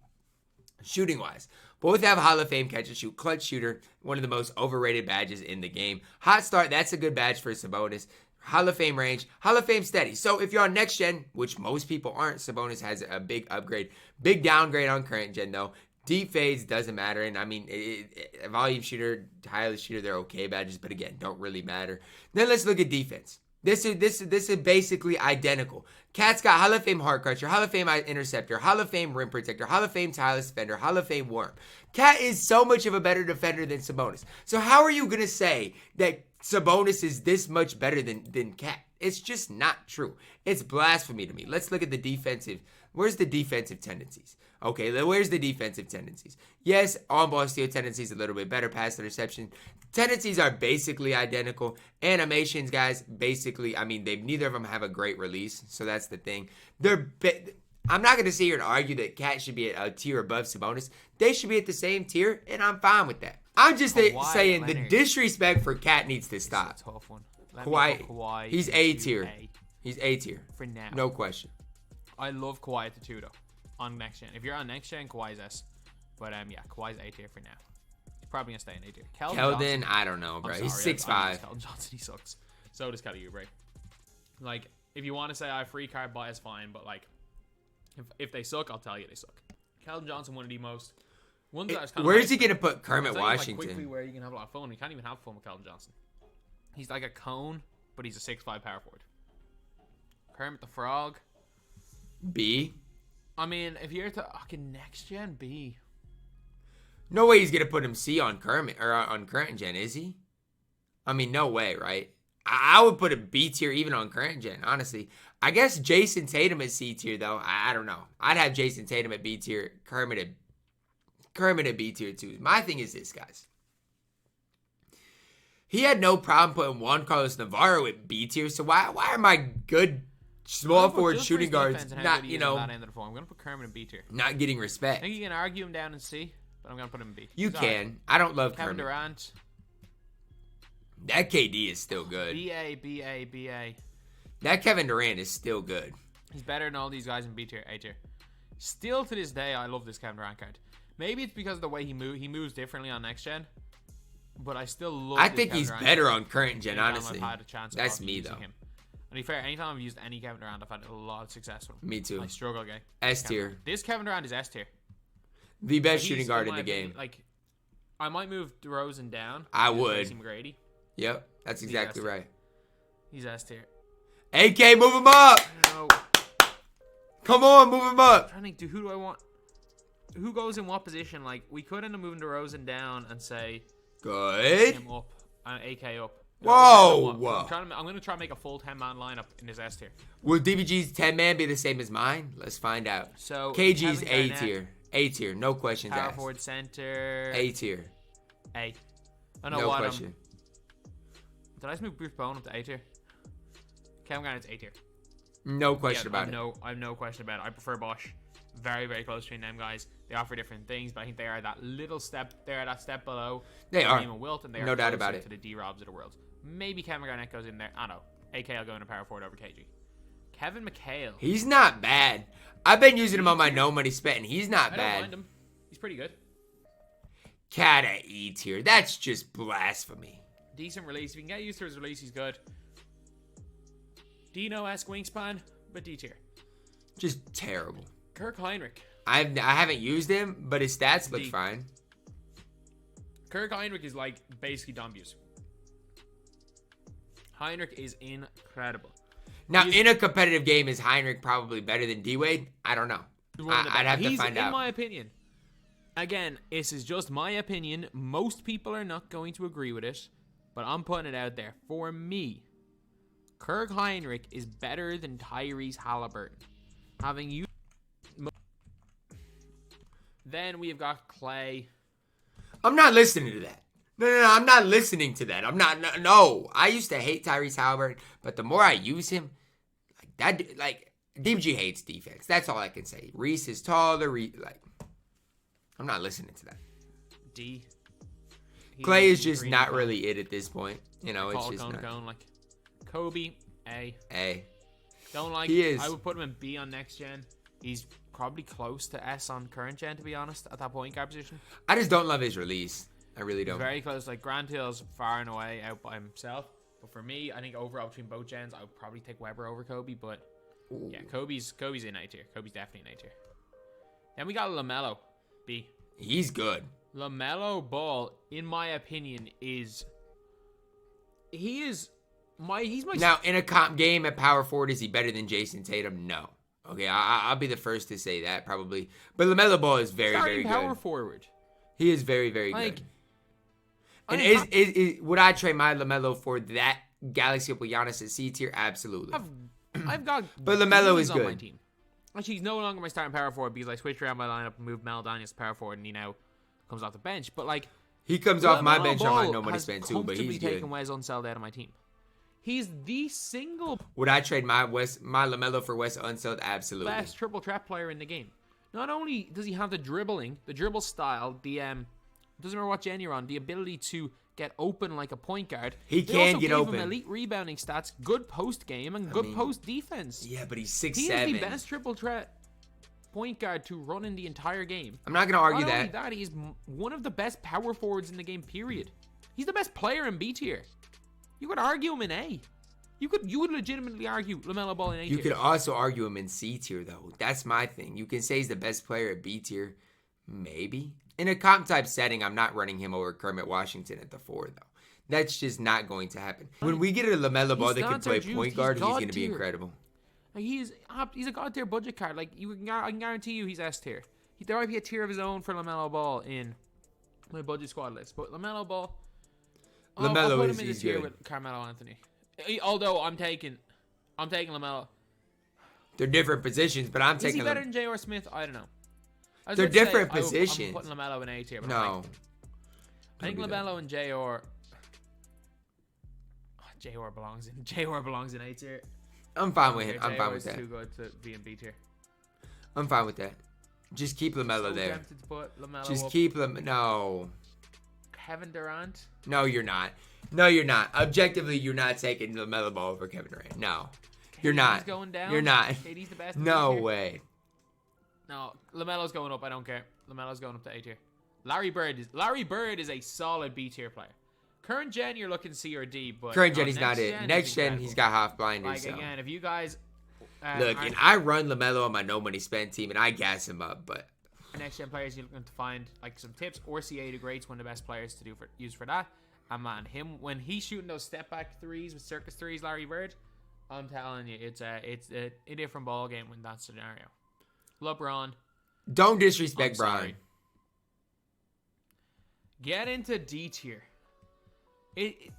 Shooting-wise, both have Hall of Fame catch and shoot, clutch shooter, one of the most overrated badges in the game. Hot start, that's a good badge for Sabonis. Hall of Fame range, Hall of Fame steady. So if you're on next gen, which most people aren't, Sabonis has a big upgrade. Big downgrade on current gen though. Deep fades doesn't matter, and I mean, volume shooter, tireless shooter, they're okay badges, but again, don't really matter. Then let's look at defense. This is basically identical. Cat's got Hall of Fame Heart Crusher, Hall of Fame Interceptor, Hall of Fame Rim Protector, Hall of Fame Tireless Defender, Hall of Fame Worm. Cat is so much of a better defender than Sabonis. So how are you going to say that Sabonis is this much better than Cat? It's just not true. It's blasphemy to me. Let's look at the defensive. Where's the defensive tendencies? Okay, where's the defensive tendencies? Yes, on-ball steal tendencies a little bit better. Pass interception tendencies are basically identical. Animations, guys, basically, I mean, neither of them have a great release, so that's the thing. I'm not going to sit here and argue that Cat should be a tier above Sabonis. They should be at the same tier, and I'm fine with that. I'm just saying the disrespect for Cat needs to stop. It's a tough one. Kawhi, he's A tier. He's A tier. For now. No question. I love Kawhi at the 2, though. On next gen. If you're on next gen, Kawhi's S. But yeah, Kawhi's A tier for now. He's probably gonna stay in A tier. Keldon, I don't know, bro. He's 6'5". Keldon Johnson, he sucks. So does Kelly Oubre. Like, if you want to say I have free card bias, fine. But like, if they suck, I'll tell you they suck. Keldon Johnson, one of the most. One that where is he gonna put Kermit Washington? Like, quickly, where you can have a lot of fun. You can't even have fun with Keldon Johnson. He's like a cone, but he's a 6'5" power forward. Kermit the Frog. B. I mean, if you're talking next gen, B. No way he's gonna put him C on Kermit or on current gen, is he? I mean, no way, right? I would put a B tier even on current gen, honestly. I guess Jason Tatum is C tier though. I don't know. I'd have Jason Tatum at B tier, Kermit at B tier too. My thing is this, guys. He had no problem putting Juan Carlos Navarro at B tier. So why are my good small forward shooting guards not, you know, I'm gonna put Kermit in B tier. Not getting respect? I think you can argue him down in C, but I'm gonna put him in B. You can. Right. I don't love Kevin Kermit. Durant. That KD is still good. BA. That Kevin Durant is still good. He's better than all these guys in B tier, A tier. Still to this day, I love this Kevin Durant card. Maybe it's because of the way he moves differently on next gen. But I still love. I think he's better on current gen, honestly. I've had a chance That's me though. Him. And to be fair, anytime I've used any Kevin Durant, I've had a lot of success with him. Me too. I struggle again. S tier. This Kevin Durant is S tier. The best shooting guard in the game. Like, I might move DeRozan down. I would. McGrady. Yep, that's exactly right. He's S tier. AK, move him up. No. Come on, move him up. I'm trying to think, who do I want? Who goes in what position? Like, we could end up moving DeRozan down and say. Good. Him up and AK up. Whoa. I'm going to try to make a full 10-man lineup in his S tier. Will DBG's 10-man be the same as mine? Let's find out. So KG's A tier. A tier. No questions asked. Power forward center. A tier. A. I know no what. Question. Did I just move Bruce Bowen up to A tier? Kevin Garnett's A tier. No question about it. I have no question about it. I prefer Bosch. Very, very close between them guys. They offer different things, but I think they are that little step. They're that step below. They are. And Wilt, and they are no doubt about it. To the D-Robs of the world. Maybe Kevin Garnett goes in there. I don't know. AK will go in a power forward over KG. Kevin McHale. He's not bad. I've been using him on my no money spent, and he's not bad. I don't mind him. He's pretty good. Cat at E tier. That's just blasphemy. Decent release. If you can get used to his release, he's good. Dino-esque wingspan, but D tier. Just terrible. Kirk Heinrich. I haven't used him, but his stats look fine. Kirk Heinrich is like basically Dombues. Heinrich is incredible. Now, in a competitive game, is Heinrich probably better than D-Wade? I don't know. I'd have to find out. In my opinion, Again, this is just my opinion. Most people are not going to agree with it, but I'm putting it out there. For me, Kirk Heinrich is better than Tyrese Halliburton. Having you. Then we've got Clay. I'm not listening to that. No, I'm not listening to that. I'm not. No. I used to hate Tyrese Halliburton, but the more I use him, DBG hates defense. That's all I can say. Reese is taller. I'm not listening to that. D. Clay is just not really it at this point. You know, it's just not. Like Kobe, A. A. Don't like. He is. I would put him in B on next gen. He's probably close to S on current gen, to be honest, at that point guard position. I just don't love his release. I really don't. Very close. Like Grant Hill's far and away out by himself. But for me, I think overall between both gens, I would probably take Weber over Kobe. But yeah, Kobe's in A tier. Kobe's definitely in A tier. Then we got Lamelo, B. He's good. Lamelo Ball, in my opinion, he's my. Now in a comp game at power forward, is he better than Jason Tatum? No. Okay, I'll be the first to say that probably. But Lamelo Ball is very, very good. Power forward. He is very, very good. And would I trade my Lamelo for that Galaxy up with Giannis at C tier? Absolutely. I've got. But Lamelo is on good. My team. Actually, he's no longer my starting power forward because I switched around my lineup and moved Mel Daniels to power forward, and he now comes off the bench. But like, he comes off my bench. I might no money spent too, but he's good. Taken Wes Unseld out of my team. He's the single. Would I trade my Lamelo for Wes Unseld? Absolutely. Best triple trap player in the game. Not only does he have the dribbling, the dribble style, the doesn't matter what gen you're on, the ability to get open like a point guard. He can get open. Him elite rebounding stats, good post game, and good post defense. Yeah, but he's 6'7". He is the best triple threat point guard to run in the entire game. I'm not gonna argue Not that. only that, he's one of the best power forwards in the game. Period. He's the best player in B tier. You could argue him in A. You would legitimately argue Lamelo Ball in A tier. You could also argue him in C tier though. That's my thing. You can say he's the best player at B tier, maybe. In a comp type setting, I'm not running him over Kermit Washington at the 4 though. That's just not going to happen. When we get a Lamelo Ball that can play point guard, he's going to be incredible. Like he's a god tier budget card. Like I can guarantee you, he's S tier. There might be a tier of his own for Lamelo Ball in my budget squad list, but Lamelo Ball. I'll put him in the tier with Carmelo Anthony. Although I'm taking Lamelo. They're different positions, but I'm taking. Is he better than J.R. Smith? I don't know. They're different positions. I'm putting Lamelo in A tier. No. I think Lamelo and J.R. J.R. belongs in A tier. I'm fine with him. I'm fine with that. Too good to be in B tier. I'm fine with that. Just keep Lamelo there. Tempted to put Lamelo Just up. keep Lamelo. No. Kevin Durant? No, you're not. No, you're not. Objectively, you're not taking Lamelo Ball over Kevin Durant. No. You're not. Going down. You're not. KD's the best. No way. No, Lamelo's going up. I don't care. Lamelo's going up to A tier. Larry Bird is a solid B tier player. Current gen, you're looking C or D, but current gen, he's not it. Next gen, he's got half blinders. Like so. Again, if you guys look, and I run Lamelo on my no money spent team, and I gas him up, but next gen players, you're looking to find like some tips. Or CA to Greats, one of the best players to use for that. And man, him when he's shooting those step back threes with circus threes, Larry Bird, I'm telling you, it's a different ball game in that scenario. LeBron, don't disrespect Bron. Get into D tier.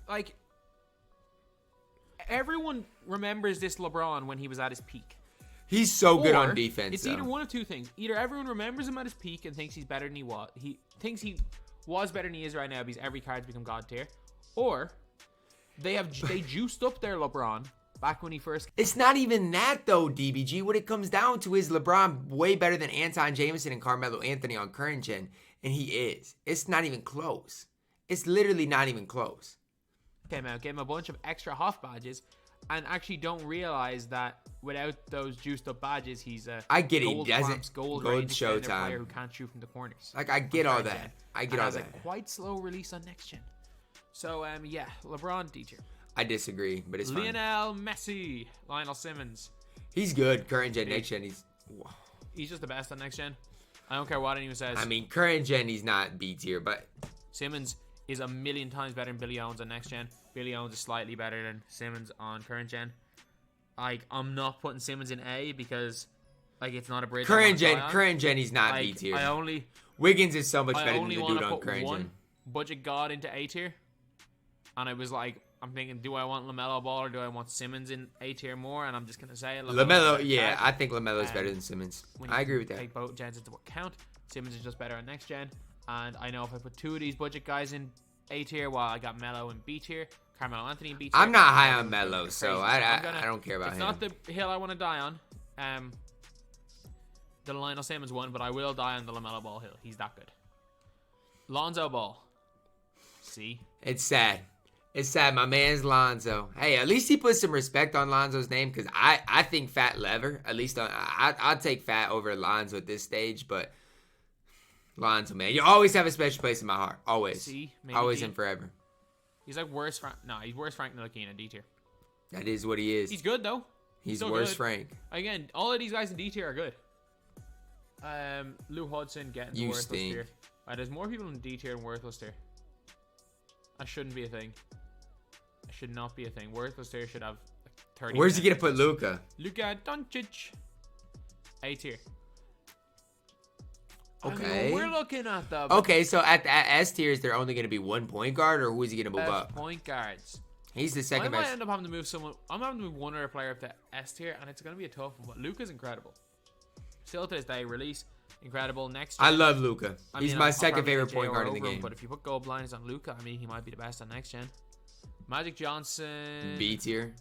Like everyone remembers this LeBron when he was at his peak. He's so good on defense. It's either one of two things. Either everyone remembers him at his peak and thinks he's better than he was. He thinks he was better than he is right now because every card's become god tier, or they juiced up their LeBron back when he first. It's not even that though, DBG. What it comes down to is LeBron way better than Anton Jameson and Carmelo Anthony on current gen, and he is. It's not even close. It's literally not even close. Came out, gave him a bunch of extra Hoff badges, and actually don't realize that without those juiced up badges, he's a gold showtime player who can't shoot from the corners. Like I get all that. I get all that. A quite slow release on next gen. So yeah, LeBron D tier. I disagree, but it's fine. Lionel Messi, Lionel Simmons. He's good. Current gen, next gen, he's just the best on next gen. I don't care what anyone says. I mean, current gen, he's not B tier, but Simmons is a million times better than Billy Owens on next gen. Billy Owens is slightly better than Simmons on current gen. I'm not putting Simmons in A because Like, it's not a bridge. Current gen, he's not B tier. Wiggins is so much better than the dude on current gen. Budget God into A tier, and I was like, I'm thinking, do I want Lamelo Ball or do I want Simmons in A tier more? And I'm just gonna say Lamelo. Yeah, I think Lamelo's better than Simmons. I agree with that. Take both gens into account. Simmons is just better on next gen, and I know if I put two of these budget guys in A tier while I got Melo in B tier, Carmelo Anthony in B tier. I'm not high on Melo, so I don't care about him. It's not the hill I want to die on. The Lionel Simmons one, but I will die on the Lamelo Ball hill. He's that good. Lonzo Ball. See? It's sad. It's sad. My man's Lonzo. Hey, at least he put some respect on Lonzo's name, because I think Fat Lever. At least I'll take Fat over Lonzo at this stage, but Lonzo, man, you always have a special place in my heart. Always. See? Always and forever. He's like worse Frank. No, he's worse Frank Ntilikina in D tier. That is what he is. He's good though. He's worse Frank. Again, all of these guys in D tier are good. Lou Hudson getting the worthless tier. There's more people in D tier than worthless tier. That shouldn't be a thing. It should not be a thing. Worthless tier should have 30. Where's he gonna put Luka? Luka Doncic. A tier. Okay. I mean, we're looking at the. Okay, so at S tier, is there only gonna be one point guard, or who is he gonna move up? Point guards. He's the second best. I might end up having to move someone. I'm having to move one other player up to S tier, and it's gonna be a tough one. But Luka's incredible. Still to this day, release incredible. Next, I love Luka. He's my second favorite point guard in the game. But if you put gold blinders on Luka, I mean, he might be the best on next gen. Magic Johnson. B tier.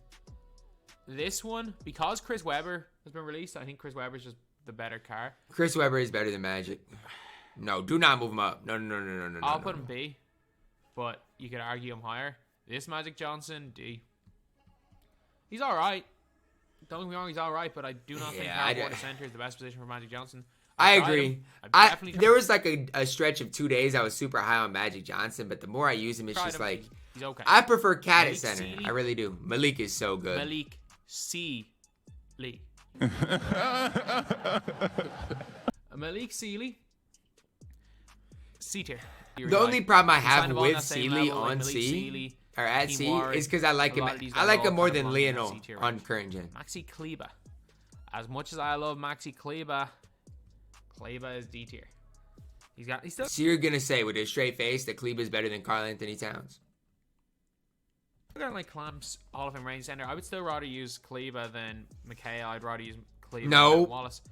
This one, because Chris Webber has been released, I think Chris Webber's just the better car. Chris Webber is better than Magic. No, do not move him up. No. I'll put him B, but you could argue him higher. This Magic Johnson, D. He's all right. Don't get me wrong, he's all right, but I do not think power forward center is the best position for Magic Johnson. I agree. There was like a stretch of 2 days I was super high on Magic Johnson, but the more I use him, it's just like he's okay. I prefer Cat at center. I really do. Malik is so good. Malik C. Lee. Malik Sealy. C tier. The only problem I have with Sealy on C or at C is because I like him. I like him more than Lionel on current gen. Maxi Kleber. As much as I love Maxi Kleber, Kleber is D tier. He's still. So you're gonna say with a straight face that Kleber is better than Karl-Anthony Towns? I got like Clamps Hall of Fame range center. I would still rather use Kleber than McKay. I'd rather use Kleber than Wallace.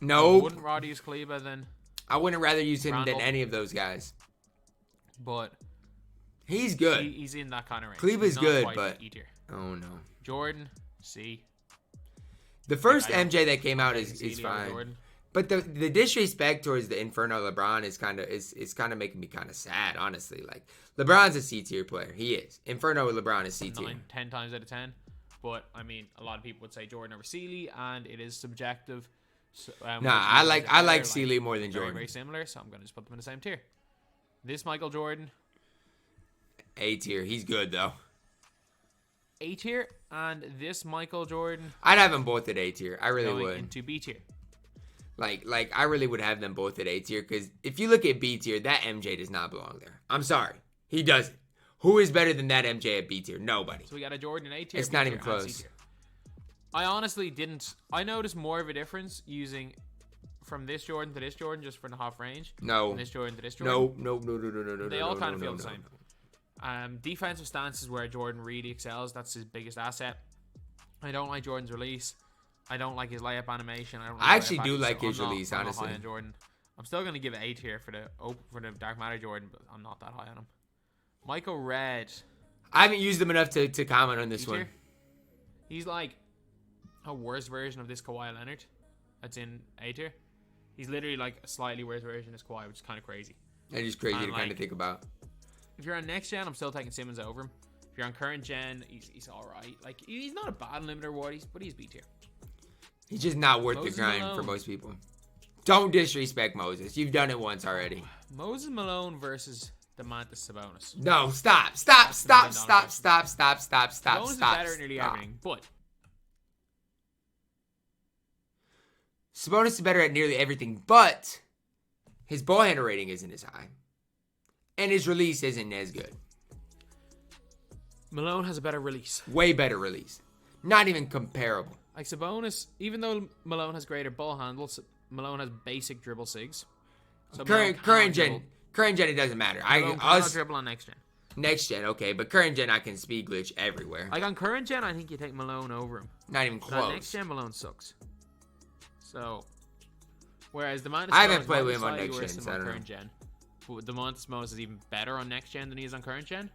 No. I wouldn't rather use Kleber than. I wouldn't rather use him Randall. than any of those guys. But he's good. He's in that kind of range. Kleber's good, but E-tier. Oh no. Jordan C. The first MJ that came out is fine. But the disrespect towards the Inferno LeBron is kind of making me kind of sad, honestly. Like, LeBron's a C tier player. He is. Inferno LeBron is C tier. 10 times out of 10. But I mean, a lot of people would say Jordan over Sealy, and it is subjective. So, I like Sealy more than Jordan. Very similar, so I'm gonna just put them in the same tier. This Michael Jordan. A tier. He's good though. A tier, and this Michael Jordan. I'd have them both at A tier. I really would. Into B tier. Like I really would have them both at A tier, because if you look at B tier, that MJ does not belong there. I'm sorry, he doesn't. Who is better than that MJ at B tier? Nobody. So we got a Jordan in A tier. It's not even close. I honestly didn't. I noticed more of a difference using from this Jordan to this Jordan just for the half range. No. From this Jordan to this Jordan. No. They all kind of feel the same. Defensive stance is where Jordan really excels. That's his biggest asset. I don't like Jordan's release. I don't like his layup animation. I actually do like his release, honestly. I'm not high on Jordan. I'm still going to give it A tier for the Dark Matter Jordan, but I'm not that high on him. Michael Red. I haven't used him enough to comment on this one. He's like a worse version of this Kawhi Leonard that's in A tier. He's literally like a slightly worse version of Kawhi, which is kind of crazy. That is crazy to kind of think about. If you're on next gen, I'm still taking Simmons over him. If you're on current gen, he's all right. Like, he's not a bad limiter award, but he's B tier. He's just not worth the grind for most people. Don't disrespect Moses. You've done it once already. Moses Malone versus Domantas Sabonis. No, stop. Sabonis is better at nearly everything, but Sabonis is better at nearly everything, but his ball handle rating isn't as high. And his release isn't as good. Malone has a better release. Way better release. Not even comparable. Like Sabonis, even though Malone has greater ball handles, Malone has basic dribble sigs. So current gen, it doesn't matter. I'll dribble on next gen. Next gen, okay, but current gen I can speed glitch everywhere. Like on current gen, I think you take Malone over him. Not even close. On next gen, Malone sucks. So, whereas the I haven't played with him on next gen, so I don't know. Current gen. But the Montesmos is even better on next gen than he is on current gen.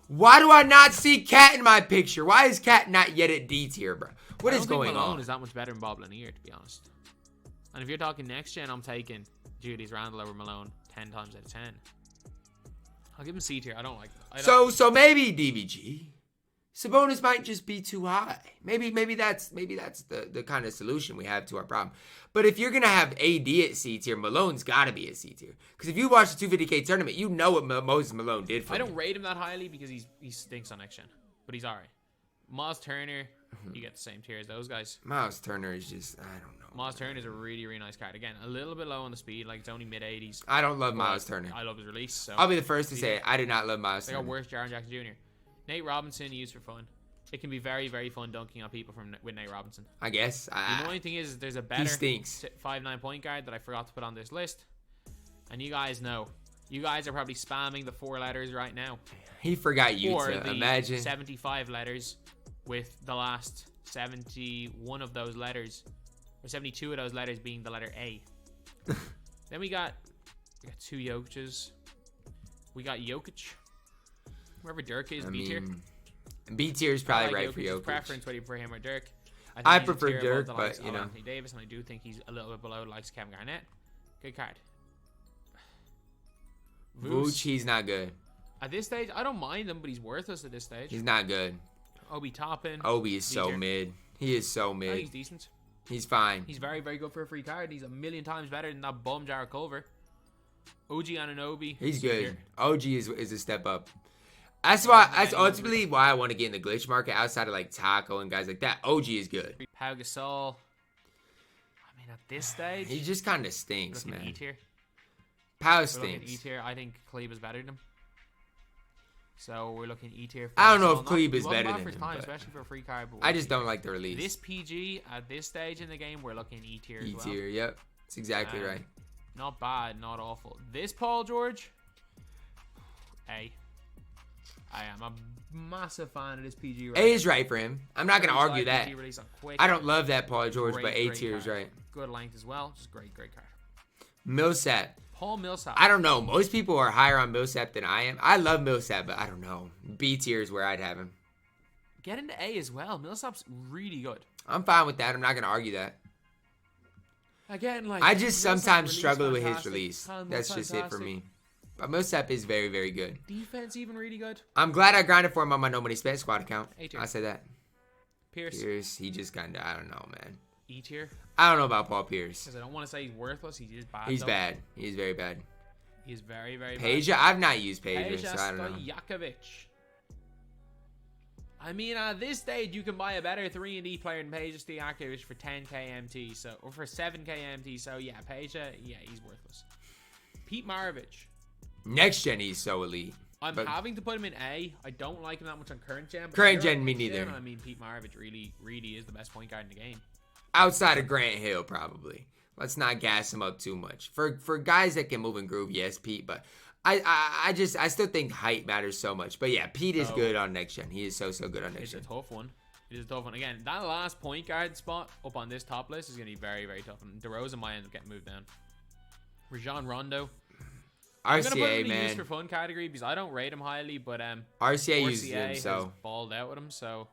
Why do I not see Cat in my picture? Why is Cat not yet at D tier, bro? What is going on? Malone is that much better than Boblanier, to be honest. And if you're talking next gen, I'm taking Julius Randle over Malone 10 times out of 10. I'll give him C tier. I don't like that. So maybe DBG. Sabonis might just be too high. Maybe that's the kind of solution we have to our problem. But if you're gonna have AD at C tier, Malone's gotta be at C tier. Because if you watch the 250K tournament, you know what Moses Malone did for me. I don't rate him that highly because he stinks on next gen, but he's alright. Miles Turner, you get the same tier as those guys. Miles Turner is just, I don't know. Miles Turner is a really, really nice card. Again, a little bit low on the speed, like it's only mid 80s. I don't love Miles Turner. I love his release. So I'll be the first to say it. I do not love Miles Turner. They got worse Jaren Jackson Jr. Nate Robinson used for fun. It can be very, very fun dunking on people with Nate Robinson. I guess. The only thing is there's a better 5'9" point guard that I forgot to put on this list. And you guys know. You guys are probably spamming the 4 letters right now. He forgot you or to the imagine. 75 letters with the last 71 of those letters. Or 72 of those letters being the letter A. Then we got 2 Jokic's. We got Jokic. Wherever Dirk is, B tier. B tier is probably like right for Jokic. Preference whether you prefer him or Dirk. I prefer Dirk, but you know. Anthony Davis, and I do think he's a little bit below the likes of Kevin Garnett. Good card. Vooch, he's not good. At this stage, I don't mind him, but he's worthless at this stage. He's not good. Obi Toppin. Obi is so mid. He is so mid. I think he's decent. He's fine. He's very, very good for a free card. He's a million times better than that bum Jarrett Culver. OG Anunoby. He's good. OG is a step up. That's ultimately why I want to get in the glitch market outside of like Taco and guys like that. OG is good. Pau Gasol. I mean, at this stage, he just kind of stinks, man. E tier. Pau stinks. E tier. I think Kleber's better than him. So we're looking E tier. I don't know if Kleber is better than him, especially for a free card. I just don't like the release. This PG at this stage in the game, we're looking E tier. E tier, yep, that's exactly right. Not bad, not awful. This Paul George, A. I am a massive fan of this PG. A is right for him. I'm not gonna argue that. I don't love that Paul George, but A tier is right. Good length as well. Just great card. Millsap. Paul Millsap. I don't know. Most people are higher on Millsap than I am. I love Millsap, but I don't know. B tier is where I'd have him. Get into A as well. Millsap's really good. I'm fine with that. I'm not gonna argue that. Again, like I just sometimes struggle with his release. That's just it for me. But Millsap is very, very good. Defense even really good. I'm glad I grinded for him on my No Money Spent squad account. I say that. Pierce, he just kind of, I don't know, man. E tier. I don't know about Paul Pierce. Because I don't want to say he's worthless. He's just bad. He's bad. He's very bad. He's very, very bad. I've not used Peja, so I don't know. Stojakovic. I mean, at this stage, you can buy a better 3-and-D player than Peja Stojakovic for 10k MT, or for 7k MT. So yeah, Peja, yeah, he's worthless. Pete Maravich. Next gen, he's so elite. I'm having to put him in A. I don't like him that much on current gen. Current gen, me neither. I mean, Pete Maravich really, really is the best point guard in the game. Outside of Grant Hill, probably. Let's not gas him up too much. For guys that can move and groove, yes, Pete. But I still think height matters so much. But yeah, Pete is good on next gen. He is so good on next gen. It's a tough one. It is a tough one. Again, that last point guard spot up on this top list is going to be very, very tough. And DeRozan might end up getting moved down. Rajon Rondo. I'm gonna put him in the use for fun category because I don't rate him highly, but RCA uses him, so balled out with him, so.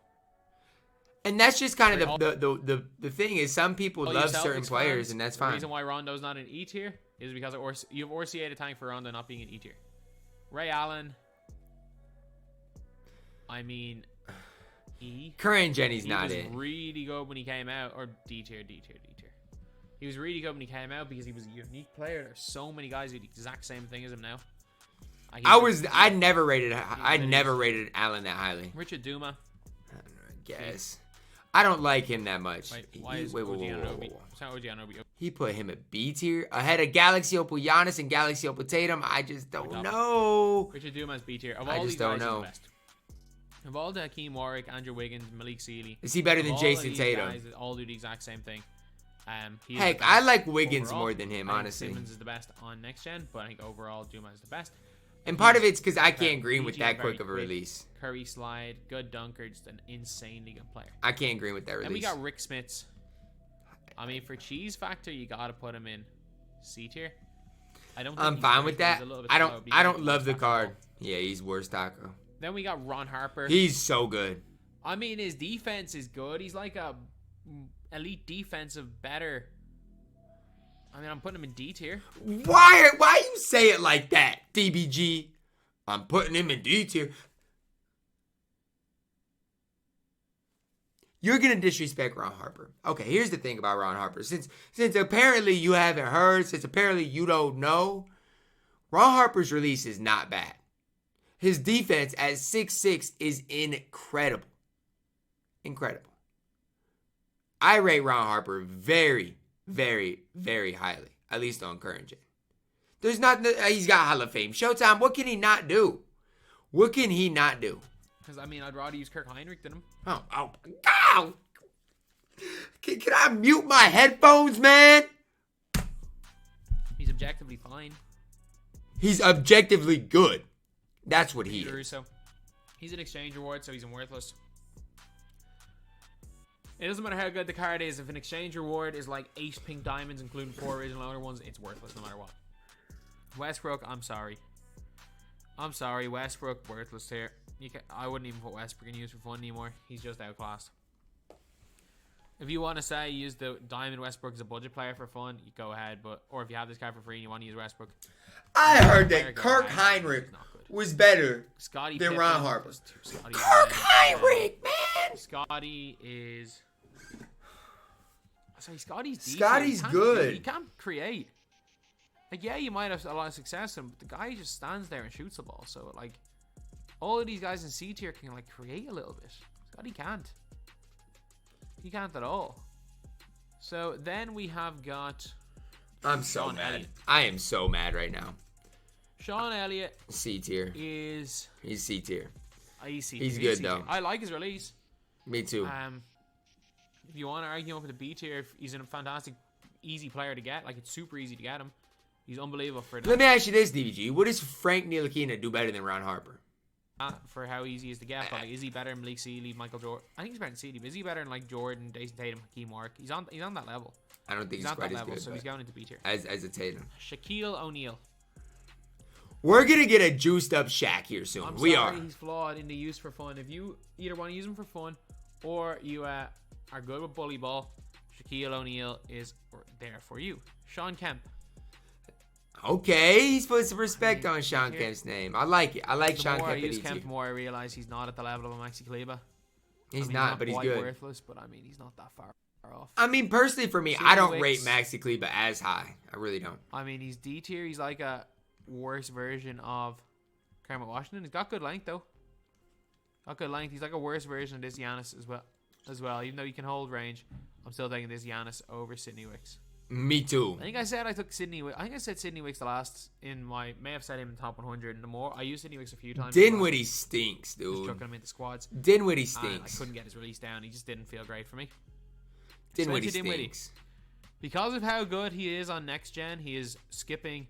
And that's just kind of the thing is some people love certain players, and that's fine. The reason why Rondo's not in E tier is because you have RCA to tank for Rondo not being in E tier. Ray Allen. I mean, E. Current gen, he's not in. He was really good when he came out, or D tier. He was really good when he came out because he was a unique player. There's so many guys who do the exact same thing as him now. I never rated Allen that highly. Richard Duma. I guess. I don't like him that much. Wait, it's not OG Anunoby. He put him at B tier ahead of Galaxy Opal Giannis and Galaxy Opal Tatum. I just don't know. Richard Duma is B tier. I just don't know. Of all the Hakeem Warwick, Andrew Wiggins, Malik Sealy. Is he better of than all Jason these Tatum? guys that all do the exact same thing. He is Heck, the I best like Wiggins overall. more than him, I think honestly. Simmons is the best on next gen, but I think overall Juma is the best. And part of it's because I can't agree DBG with that very quick of a quick. release. Curry slide, good dunker, just an insanely good player. I can't agree with that release. And we got Rick Smits. I mean, for cheese factor, you gotta put him in C tier. I don't. Think I'm he's fine first, with but he's that. a little bit I slow don't. because I don't he's love the worse card. tackle. Yeah, he's worse taco. Then we got Ron Harper. He's so good. I mean, his defense is good. He's like a elite defensive better. I mean, I'm putting him in D tier. Why you say it like that, DBG? I'm putting him in D tier. You're gonna disrespect Ron Harper. Okay, here's the thing about Ron Harper. Since apparently you haven't heard, since apparently you don't know, Ron Harper's release is not bad. His defense at 6'6" is incredible. Incredible. I rate Ron Harper very, very, very highly, at least on current gen. There's not, he's got Hall of Fame Showtime. What can he not do? What can he not do? Because, I mean, I'd rather use Kirk Heinrich than him. Oh, God. Can I mute my headphones, man? He's objectively fine. He's objectively good. That's what he is. So he's an exchange reward, so he's worthless. It doesn't matter how good the card is. If an exchange reward is like 8 pink diamonds, including 4 original owner ones, it's worthless no matter what. Westbrook, I'm sorry. I'm sorry, Westbrook, worthless here. I wouldn't even put Westbrook in use for fun anymore. He's just outclassed. If you want to say use the Diamond Westbrook as a budget player for fun, you go ahead. Or if you have this card for free and you want to use Westbrook, I heard that Kirk Heinrich was better Scottie than Pippen Ron Harper. was Scottie Kirk Pippen. Heinrich, man! Scottie is... Sorry, Scottie's decent. Scotty's good. He can't create. Like, yeah, you might have a lot of success in him, but the guy just stands there and shoots the ball. So, like, all of these guys in C tier can, like, create a little bit. Scottie can't. He can't at all. So, then we have got... I'm so Sean mad. Elliott. I am so mad right now. Sean Elliott C tier. is... He's C tier. He's C He's tier. good, C tier. though. I like his release. Me too. If you want to argue him up with the B tier, he's a fantastic, easy player to get. Like, it's super easy to get him. He's unbelievable for Let me ask you this, DBG. What does Frank Ntilikina do better than Ron Harper? for how easy he is to get. But, like, is he better than Malik Sealy, Michael Jordan? I think he's better than Sealy, but is he better than, like, Jordan, Jason Tatum, Hakeem Warwick? He's on that level. I don't think he's on quite that as level, good. so he's going into B tier. As a Tatum. Shaquille O'Neal. We're going to get a juiced up Shaq here soon. I'm we sorry, are. he's flawed in the use for fun. If you either want to use him for fun or you are good with bully ball, Shaquille O'Neal is there for you. Sean Kemp. Okay, he's put some respect on Sean Kemp's name. I like it. I like The Sean more Kemp. I at use E Kemp, tier. the more I realize he's not at the level of a Maxi Kleber. He's I mean, not, but he's quite good. worthless, but I mean, he's not that far off. I mean, personally, for me, Sidney I don't Wicks. rate Maxi Kleber as high. I really don't. I mean, he's D tier. He's like a worse version of Kermit Washington. He's got good length, though. Got good length. He's like a worse version of this Giannis as well. Even though he can hold range, I'm still taking this Giannis over Sidney Wicks. Me too. I think I said I took Sidney Wicks. I think I said Sidney Wicks the last in my... May have said him in top 100. And the more... I used Sidney Wicks a few times. Dinwiddie stinks, Just dude. chucking him into squads. Dinwiddie And stinks. I couldn't get his release down. He just didn't feel great for me. Dinwiddie Spencer stinks. Because of how good he is on next gen, he is skipping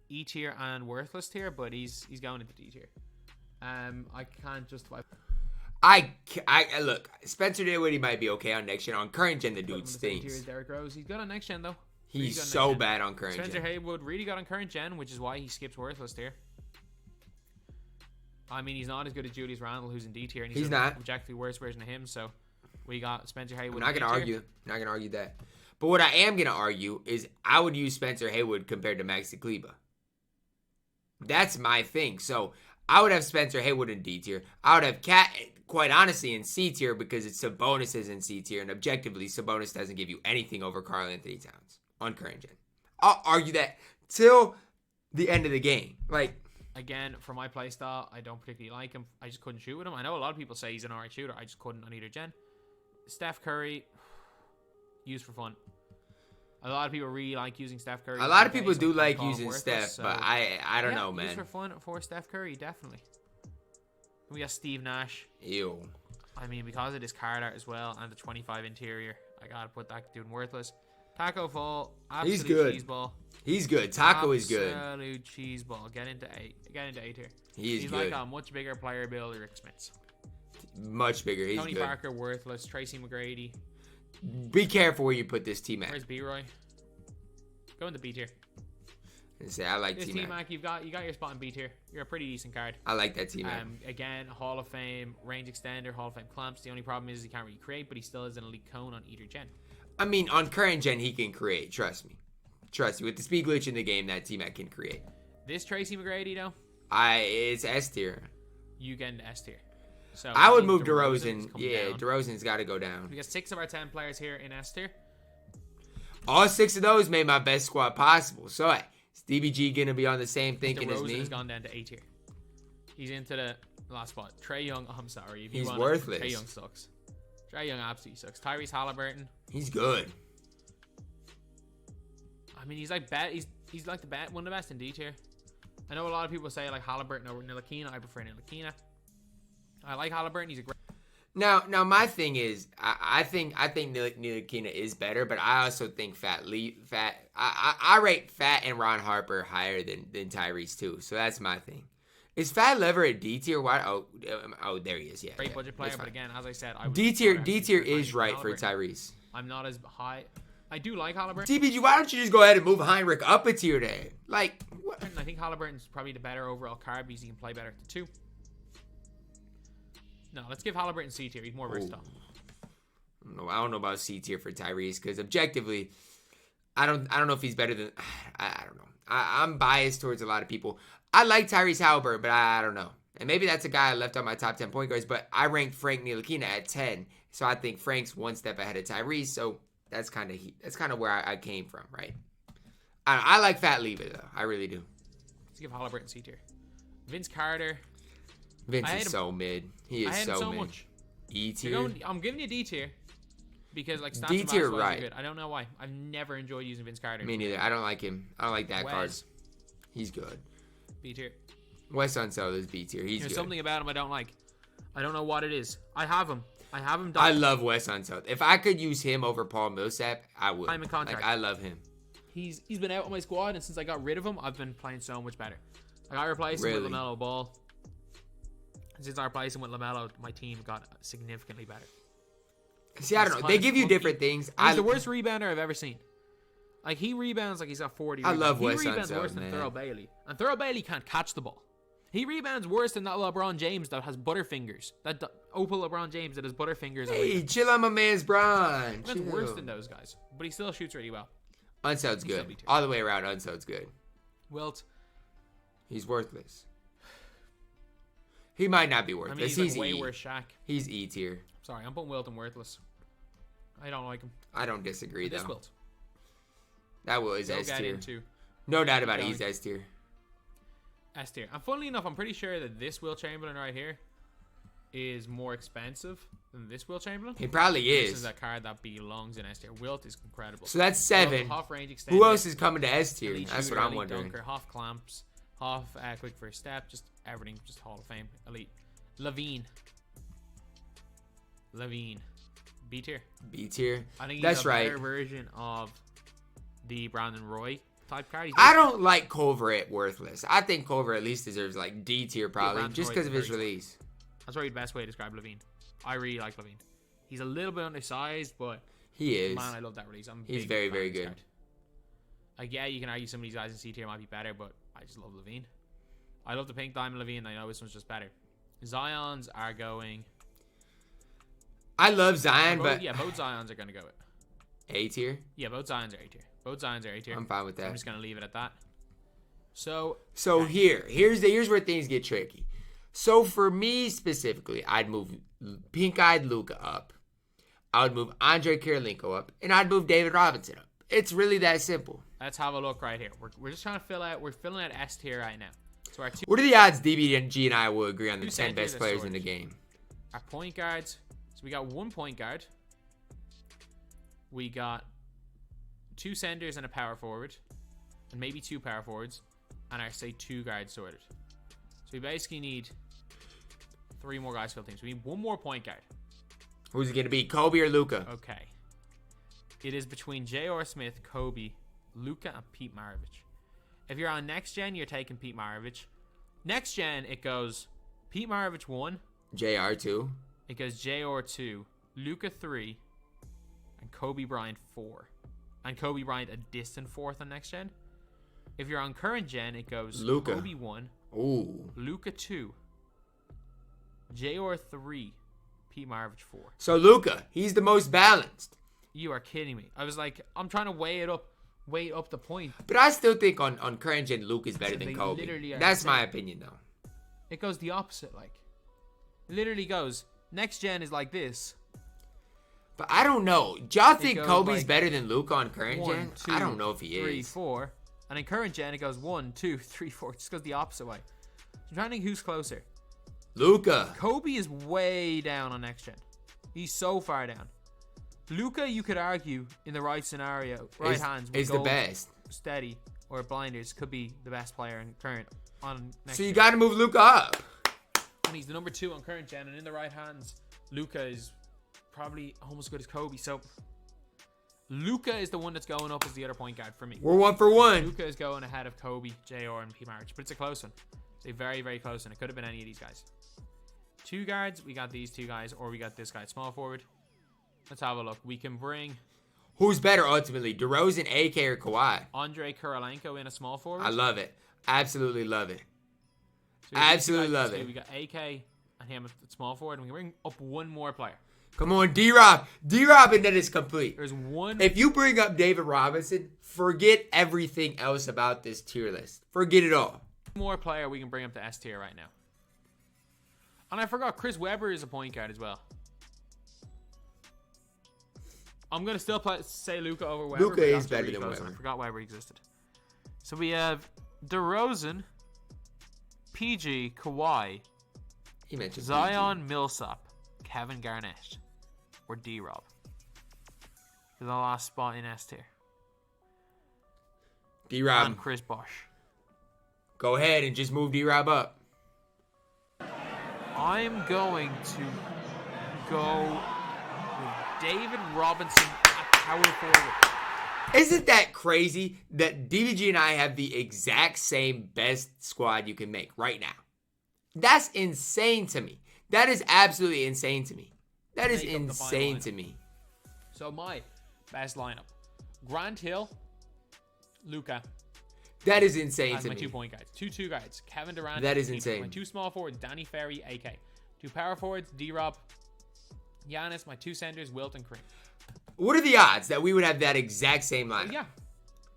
E tier and worthless tier, but he's going into D tier. I can't justify. I look. Spencer Dinwiddie might be okay on next gen. On current gen, the dude stinks. Derrick Rose. He's good on next gen though. He's good on so next gen. bad on current Spencer gen. Haywood really good on current gen, which is why he skips worthless tier. I mean, he's not as good as Julius Randle, who's in D tier, and he's not. objectively worse version of him. So we got Spencer Haywood. I'm not gonna in D argue. tier. Not gonna argue that. But what I am gonna argue is I would use Spencer Haywood compared to Maxi Kleber. That's my thing. So I would have Spencer Haywood in D tier. I would have Cat, quite honestly, in C tier because it's Sabonis is in C tier, and objectively, Sabonis doesn't give you anything over Karl Anthony Towns on current gen. I'll argue that till the end of the game. Like, again, for my playstyle, I don't particularly like him. I just couldn't shoot with him. I know a lot of people say he's an alright shooter. I just couldn't on either gen. Steph Curry, used for fun. A lot of people really like using Steph Curry. a lot of Okay, people so do I like call him using worthless, Steph, so- but I don't know, Used man. for fun for Steph Curry, definitely. We got Steve Nash. Ew. I mean, because of this card art as well and the 25 interior, I gotta put that dude in worthless. Taco Fall, absolute He's good. cheeseball. He's good. Taco is good. Absolute cheeseball. Get into A tier. He's He's good. like a much bigger player build than Rick Smits. Much bigger. He's Tony good. Parker, worthless. Tracy McGrady. Be careful where you put this team at. Where's B-Roy? Go into B tier. I like This T-Mac. T-Mac, you got your spot in B tier. You're a pretty decent card. I like that T-Mac. Again, Hall of Fame range extender, Hall of Fame clamps. The only problem is he can't really create, but he still is an elite cone on either gen. I mean, on current gen, he can create. Trust me. Trust me. With the speed glitch in the game, that T-Mac can create. This Tracy McGrady, though, It's S tier. you get into S tier. So I would think move DeRozan's DeRozan. come Yeah, down. DeRozan's got to go down. We got 6 of our 10 players here in S tier. All 6 of those made my best squad possible. So, is DBG going to be on the same thinking as DeRozan me? has gone down to A tier. He's into the last spot. Trae Young, I'm sorry. If you He's want worthless. Trae Young sucks. Trae Young absolutely sucks. Tyrese Halliburton. He's good. I mean, he's like like one of the best in D tier. I know a lot of people say like Halliburton over Ntilikina. I prefer Ntilikina. I like Halliburton. He's a great. Now, my thing is, I think Ntilikina is better, but I also think I rate Fat and Ron Harper higher than Tyrese too. So that's my thing. Is Fat Lever at D tier? Why? Oh, there he is. Yeah, Great yeah, budget player, that's but fine. again, as I said, I would D tier rather is Heinrich right than for Halliburton. Tyrese. I'm not as high. I do like Halliburton. DBG, why don't you just go ahead and move Heinrich up a tier then? Like, what? I think Halliburton's probably the better overall card because he can play better at the 2. No, let's give Halliburton C tier. He's more versatile. No, I don't know about C tier for Tyrese because objectively, I don't know if he's better than. I don't know. I'm biased towards a lot of people. I like Tyrese Halliburton, but I don't know. And maybe that's a guy I left on my top 10 point guards, but I ranked Frank Ntilikina at 10, so I think Frank's one step ahead of Tyrese. So that's kind of where I came from, right? I like Fat Lever though. I really do. Let's give Halliburton C tier. Vince Carter. Vince is so mid. He is I hate him so so mid. much. E tier. I'm giving you D tier because like stats D and tier, basketball right? are good. I don't know why. I've never enjoyed using Vince Carter. Me neither. I don't like him. I don't like that card. Wes. He's good. B tier. Wes Unseld is B tier. He's There's good. something about him I don't like. I don't know what it is. I have him. I Done. love Wes Unseld. If I could use him over Paul Millsap, I would. I'm in contract. Like, I love him. He's been out on my squad, and since I got rid of him, I've been playing so much better. I got replaced him with Really? Lamelo Ball. And since I replaced him with Lamelo, my team got significantly better. See, I don't know. They give you different things. He's the worst rebounder I've ever seen. Like, he rebounds like he's got 40 I rebounds. love He Wes rebounds Unseld, worse than man. Thurl Bailey. And Thurl Bailey can't catch the ball. He rebounds worse than that LeBron James that has butterfingers. That Opal LeBron James that has butterfingers. Hey, chill on my man's Bron. That's worse than those guys. But he still shoots really well. Unseld's He's good. still B tier. All the way around, Unseld's good. Wilt. He's worthless. He might not be I worthless. mean, he's he's like way E. worse Shaq. He's E tier. Sorry, I'm putting Wilt in worthless. I don't like him. I don't disagree, This though. Wilt. That will is We'll S get tier. into No doubt about it. going. He's S tier. S tier. And funnily enough, I'm pretty sure that this Wilt Chamberlain right here is more expensive than this Wilt Chamberlain. He probably This is. is a card that belongs in S tier. Wilt is incredible. So that's 7. Half range extender. Who else is coming to S tier? Elite That's shooter, what I'm elite wondering. Dunker, half clamps, half quick first step, just everything, just Hall of Fame, elite. Levine, B tier. B tier. I think he's That's a right. better version of the Brandon Roy type card. I don't like Culver at worthless. I think Culver at least deserves like D tier probably, Brandon just Roy because is of his very release. That's probably the best way to describe Levine. I really like Levine. He's a little bit undersized, but He is. man, I love that release. I'm a He's big very, fan very of this good. card. Like, yeah, you can argue some of these guys in C tier might be better, but I just love Levine. I love the pink diamond Levine. I know this one's just better. Zions are going. I love Zion, Both, but yeah, both Zions are going to go it. A tier. Yeah, both Zions are A tier. Both Zions are A tier. I'm fine with I'm that. just going to leave it at that. So Here's where things get tricky. So for me specifically, I'd move Pink-Eyed Luka up. I would move Andre Kirilenko up, and I'd move David Robinson up. It's really that simple. let's have a look right here. We're just trying to fill out. We're filling out S tier right now. So our What are the odds DBG and I will agree on the Two 10 centers best are players in the storage. game? Our point guards. So we got 1 point guard. We got 2 centers and a power forward, and maybe 2 power forwards, and our say 2 guards sorted. So we basically need 3 more guys fill teams. We need 1 more point guard. Who's it going to be, Kobe or Luka? Okay. It is between J.R. Smith, Kobe, Luka, and Pete Maravich. If you're on next gen, you're taking Pete Maravich. Next gen, it goes Pete Maravich 1. JR 2. It goes J.R. 2, Luka 3, and Kobe Bryant 4. And Kobe Bryant a distant 4th on next gen. If you're on current gen, it goes Luka. Kobe 1, Ooh. Luka 2, J.R. 3, Pete Maravich 4. So Luka, he's the most balanced. You are kidding me. I was like, I'm trying to weigh up the point. But I still think on current gen, Luka is better So than they Kobe. literally are That's the my same. opinion, though. It goes the opposite, like. It literally goes, next gen is like this. But I don't know. Do y'all think goes Kobe's like better than Luka on current 1, gen? 2, I don't know if he 3, is. 4. And in current gen, it goes 1, 2, 3, 4. It just goes the opposite way. So I'm trying to think who's closer. Luka. Kobe is way down on next gen. He's so far down. Luka, you could argue, in the right scenario, right hands, with is the gold, best. steady, or blinders, could be the best player in current on next So you gen. got to move Luka up. And he's the number 2 on current gen, and in the right hands, Luka is probably almost as good as Kobe. So Luka is the one that's going up as the other point guard for me. We're 1 for 1. Luka is going ahead of Kobe, JR, and P. Marriage, but it's a close one. It's a very, very close one. It could have been any of these guys. 2 guards, we got these 2 guys, or we got this guy, small forward. Let's have a look. We can bring Who's better ultimately, DeRozan, AK, or Kawhi? Andre Kurolenko in a small forward. I love it. Absolutely love it. So we got these Absolutely guys love too. it. We got AK and him at small forward, and we can bring up 1 more player. Come on, D-Rob. D-Rob, and then it's complete. There's 1. If you bring up David Robinson, forget everything else about this tier list. Forget it all. more player we can bring up to S tier right now. And I forgot Chris Webber is a point guard as well. I'm going to still say Luka over Webber. Luka but is that's better really than close. Webber. I forgot Webber existed. So we have DeRozan, PG, Kawhi, He mentioned Zion, Millsap, Kevin Garnett, or D-Rob. For the last spot in S tier. D-Rob. And Chris Bosh. Go ahead and just move D-Rob up. I'm going to go with David Robinson at power forward. Isn't that crazy that DBG and I have the exact same best squad you can make right now? That's insane to me. That is absolutely insane to me. That is Make up the final insane lineup. to me. So my best lineup. Grant Hill, Luka. That is insane That's to my me. 2 point guards. Two guards. Kevin Durant. That is Tatum. insane. My 2 small forwards, Danny Ferry, AK. 2 power forwards, D-Rob, Giannis. My 2 centers, Wilt and Kareem. What are the odds that we would have that exact same lineup? Yeah.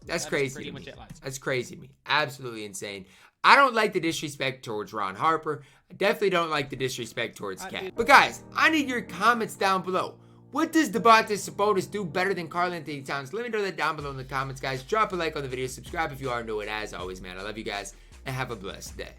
That's That is crazy pretty to me. much it, lads. That's crazy to me. Absolutely insane. I don't like the disrespect towards Ron Harper. I definitely don't like the disrespect towards Cat. But guys, I need your comments down below. What does Domantas Sabonis do better than Karl-Anthony Towns? Let me know that down below in the comments, guys. Drop a like on the video. Subscribe if you are new. And as always, man, I love you guys. And have a blessed day.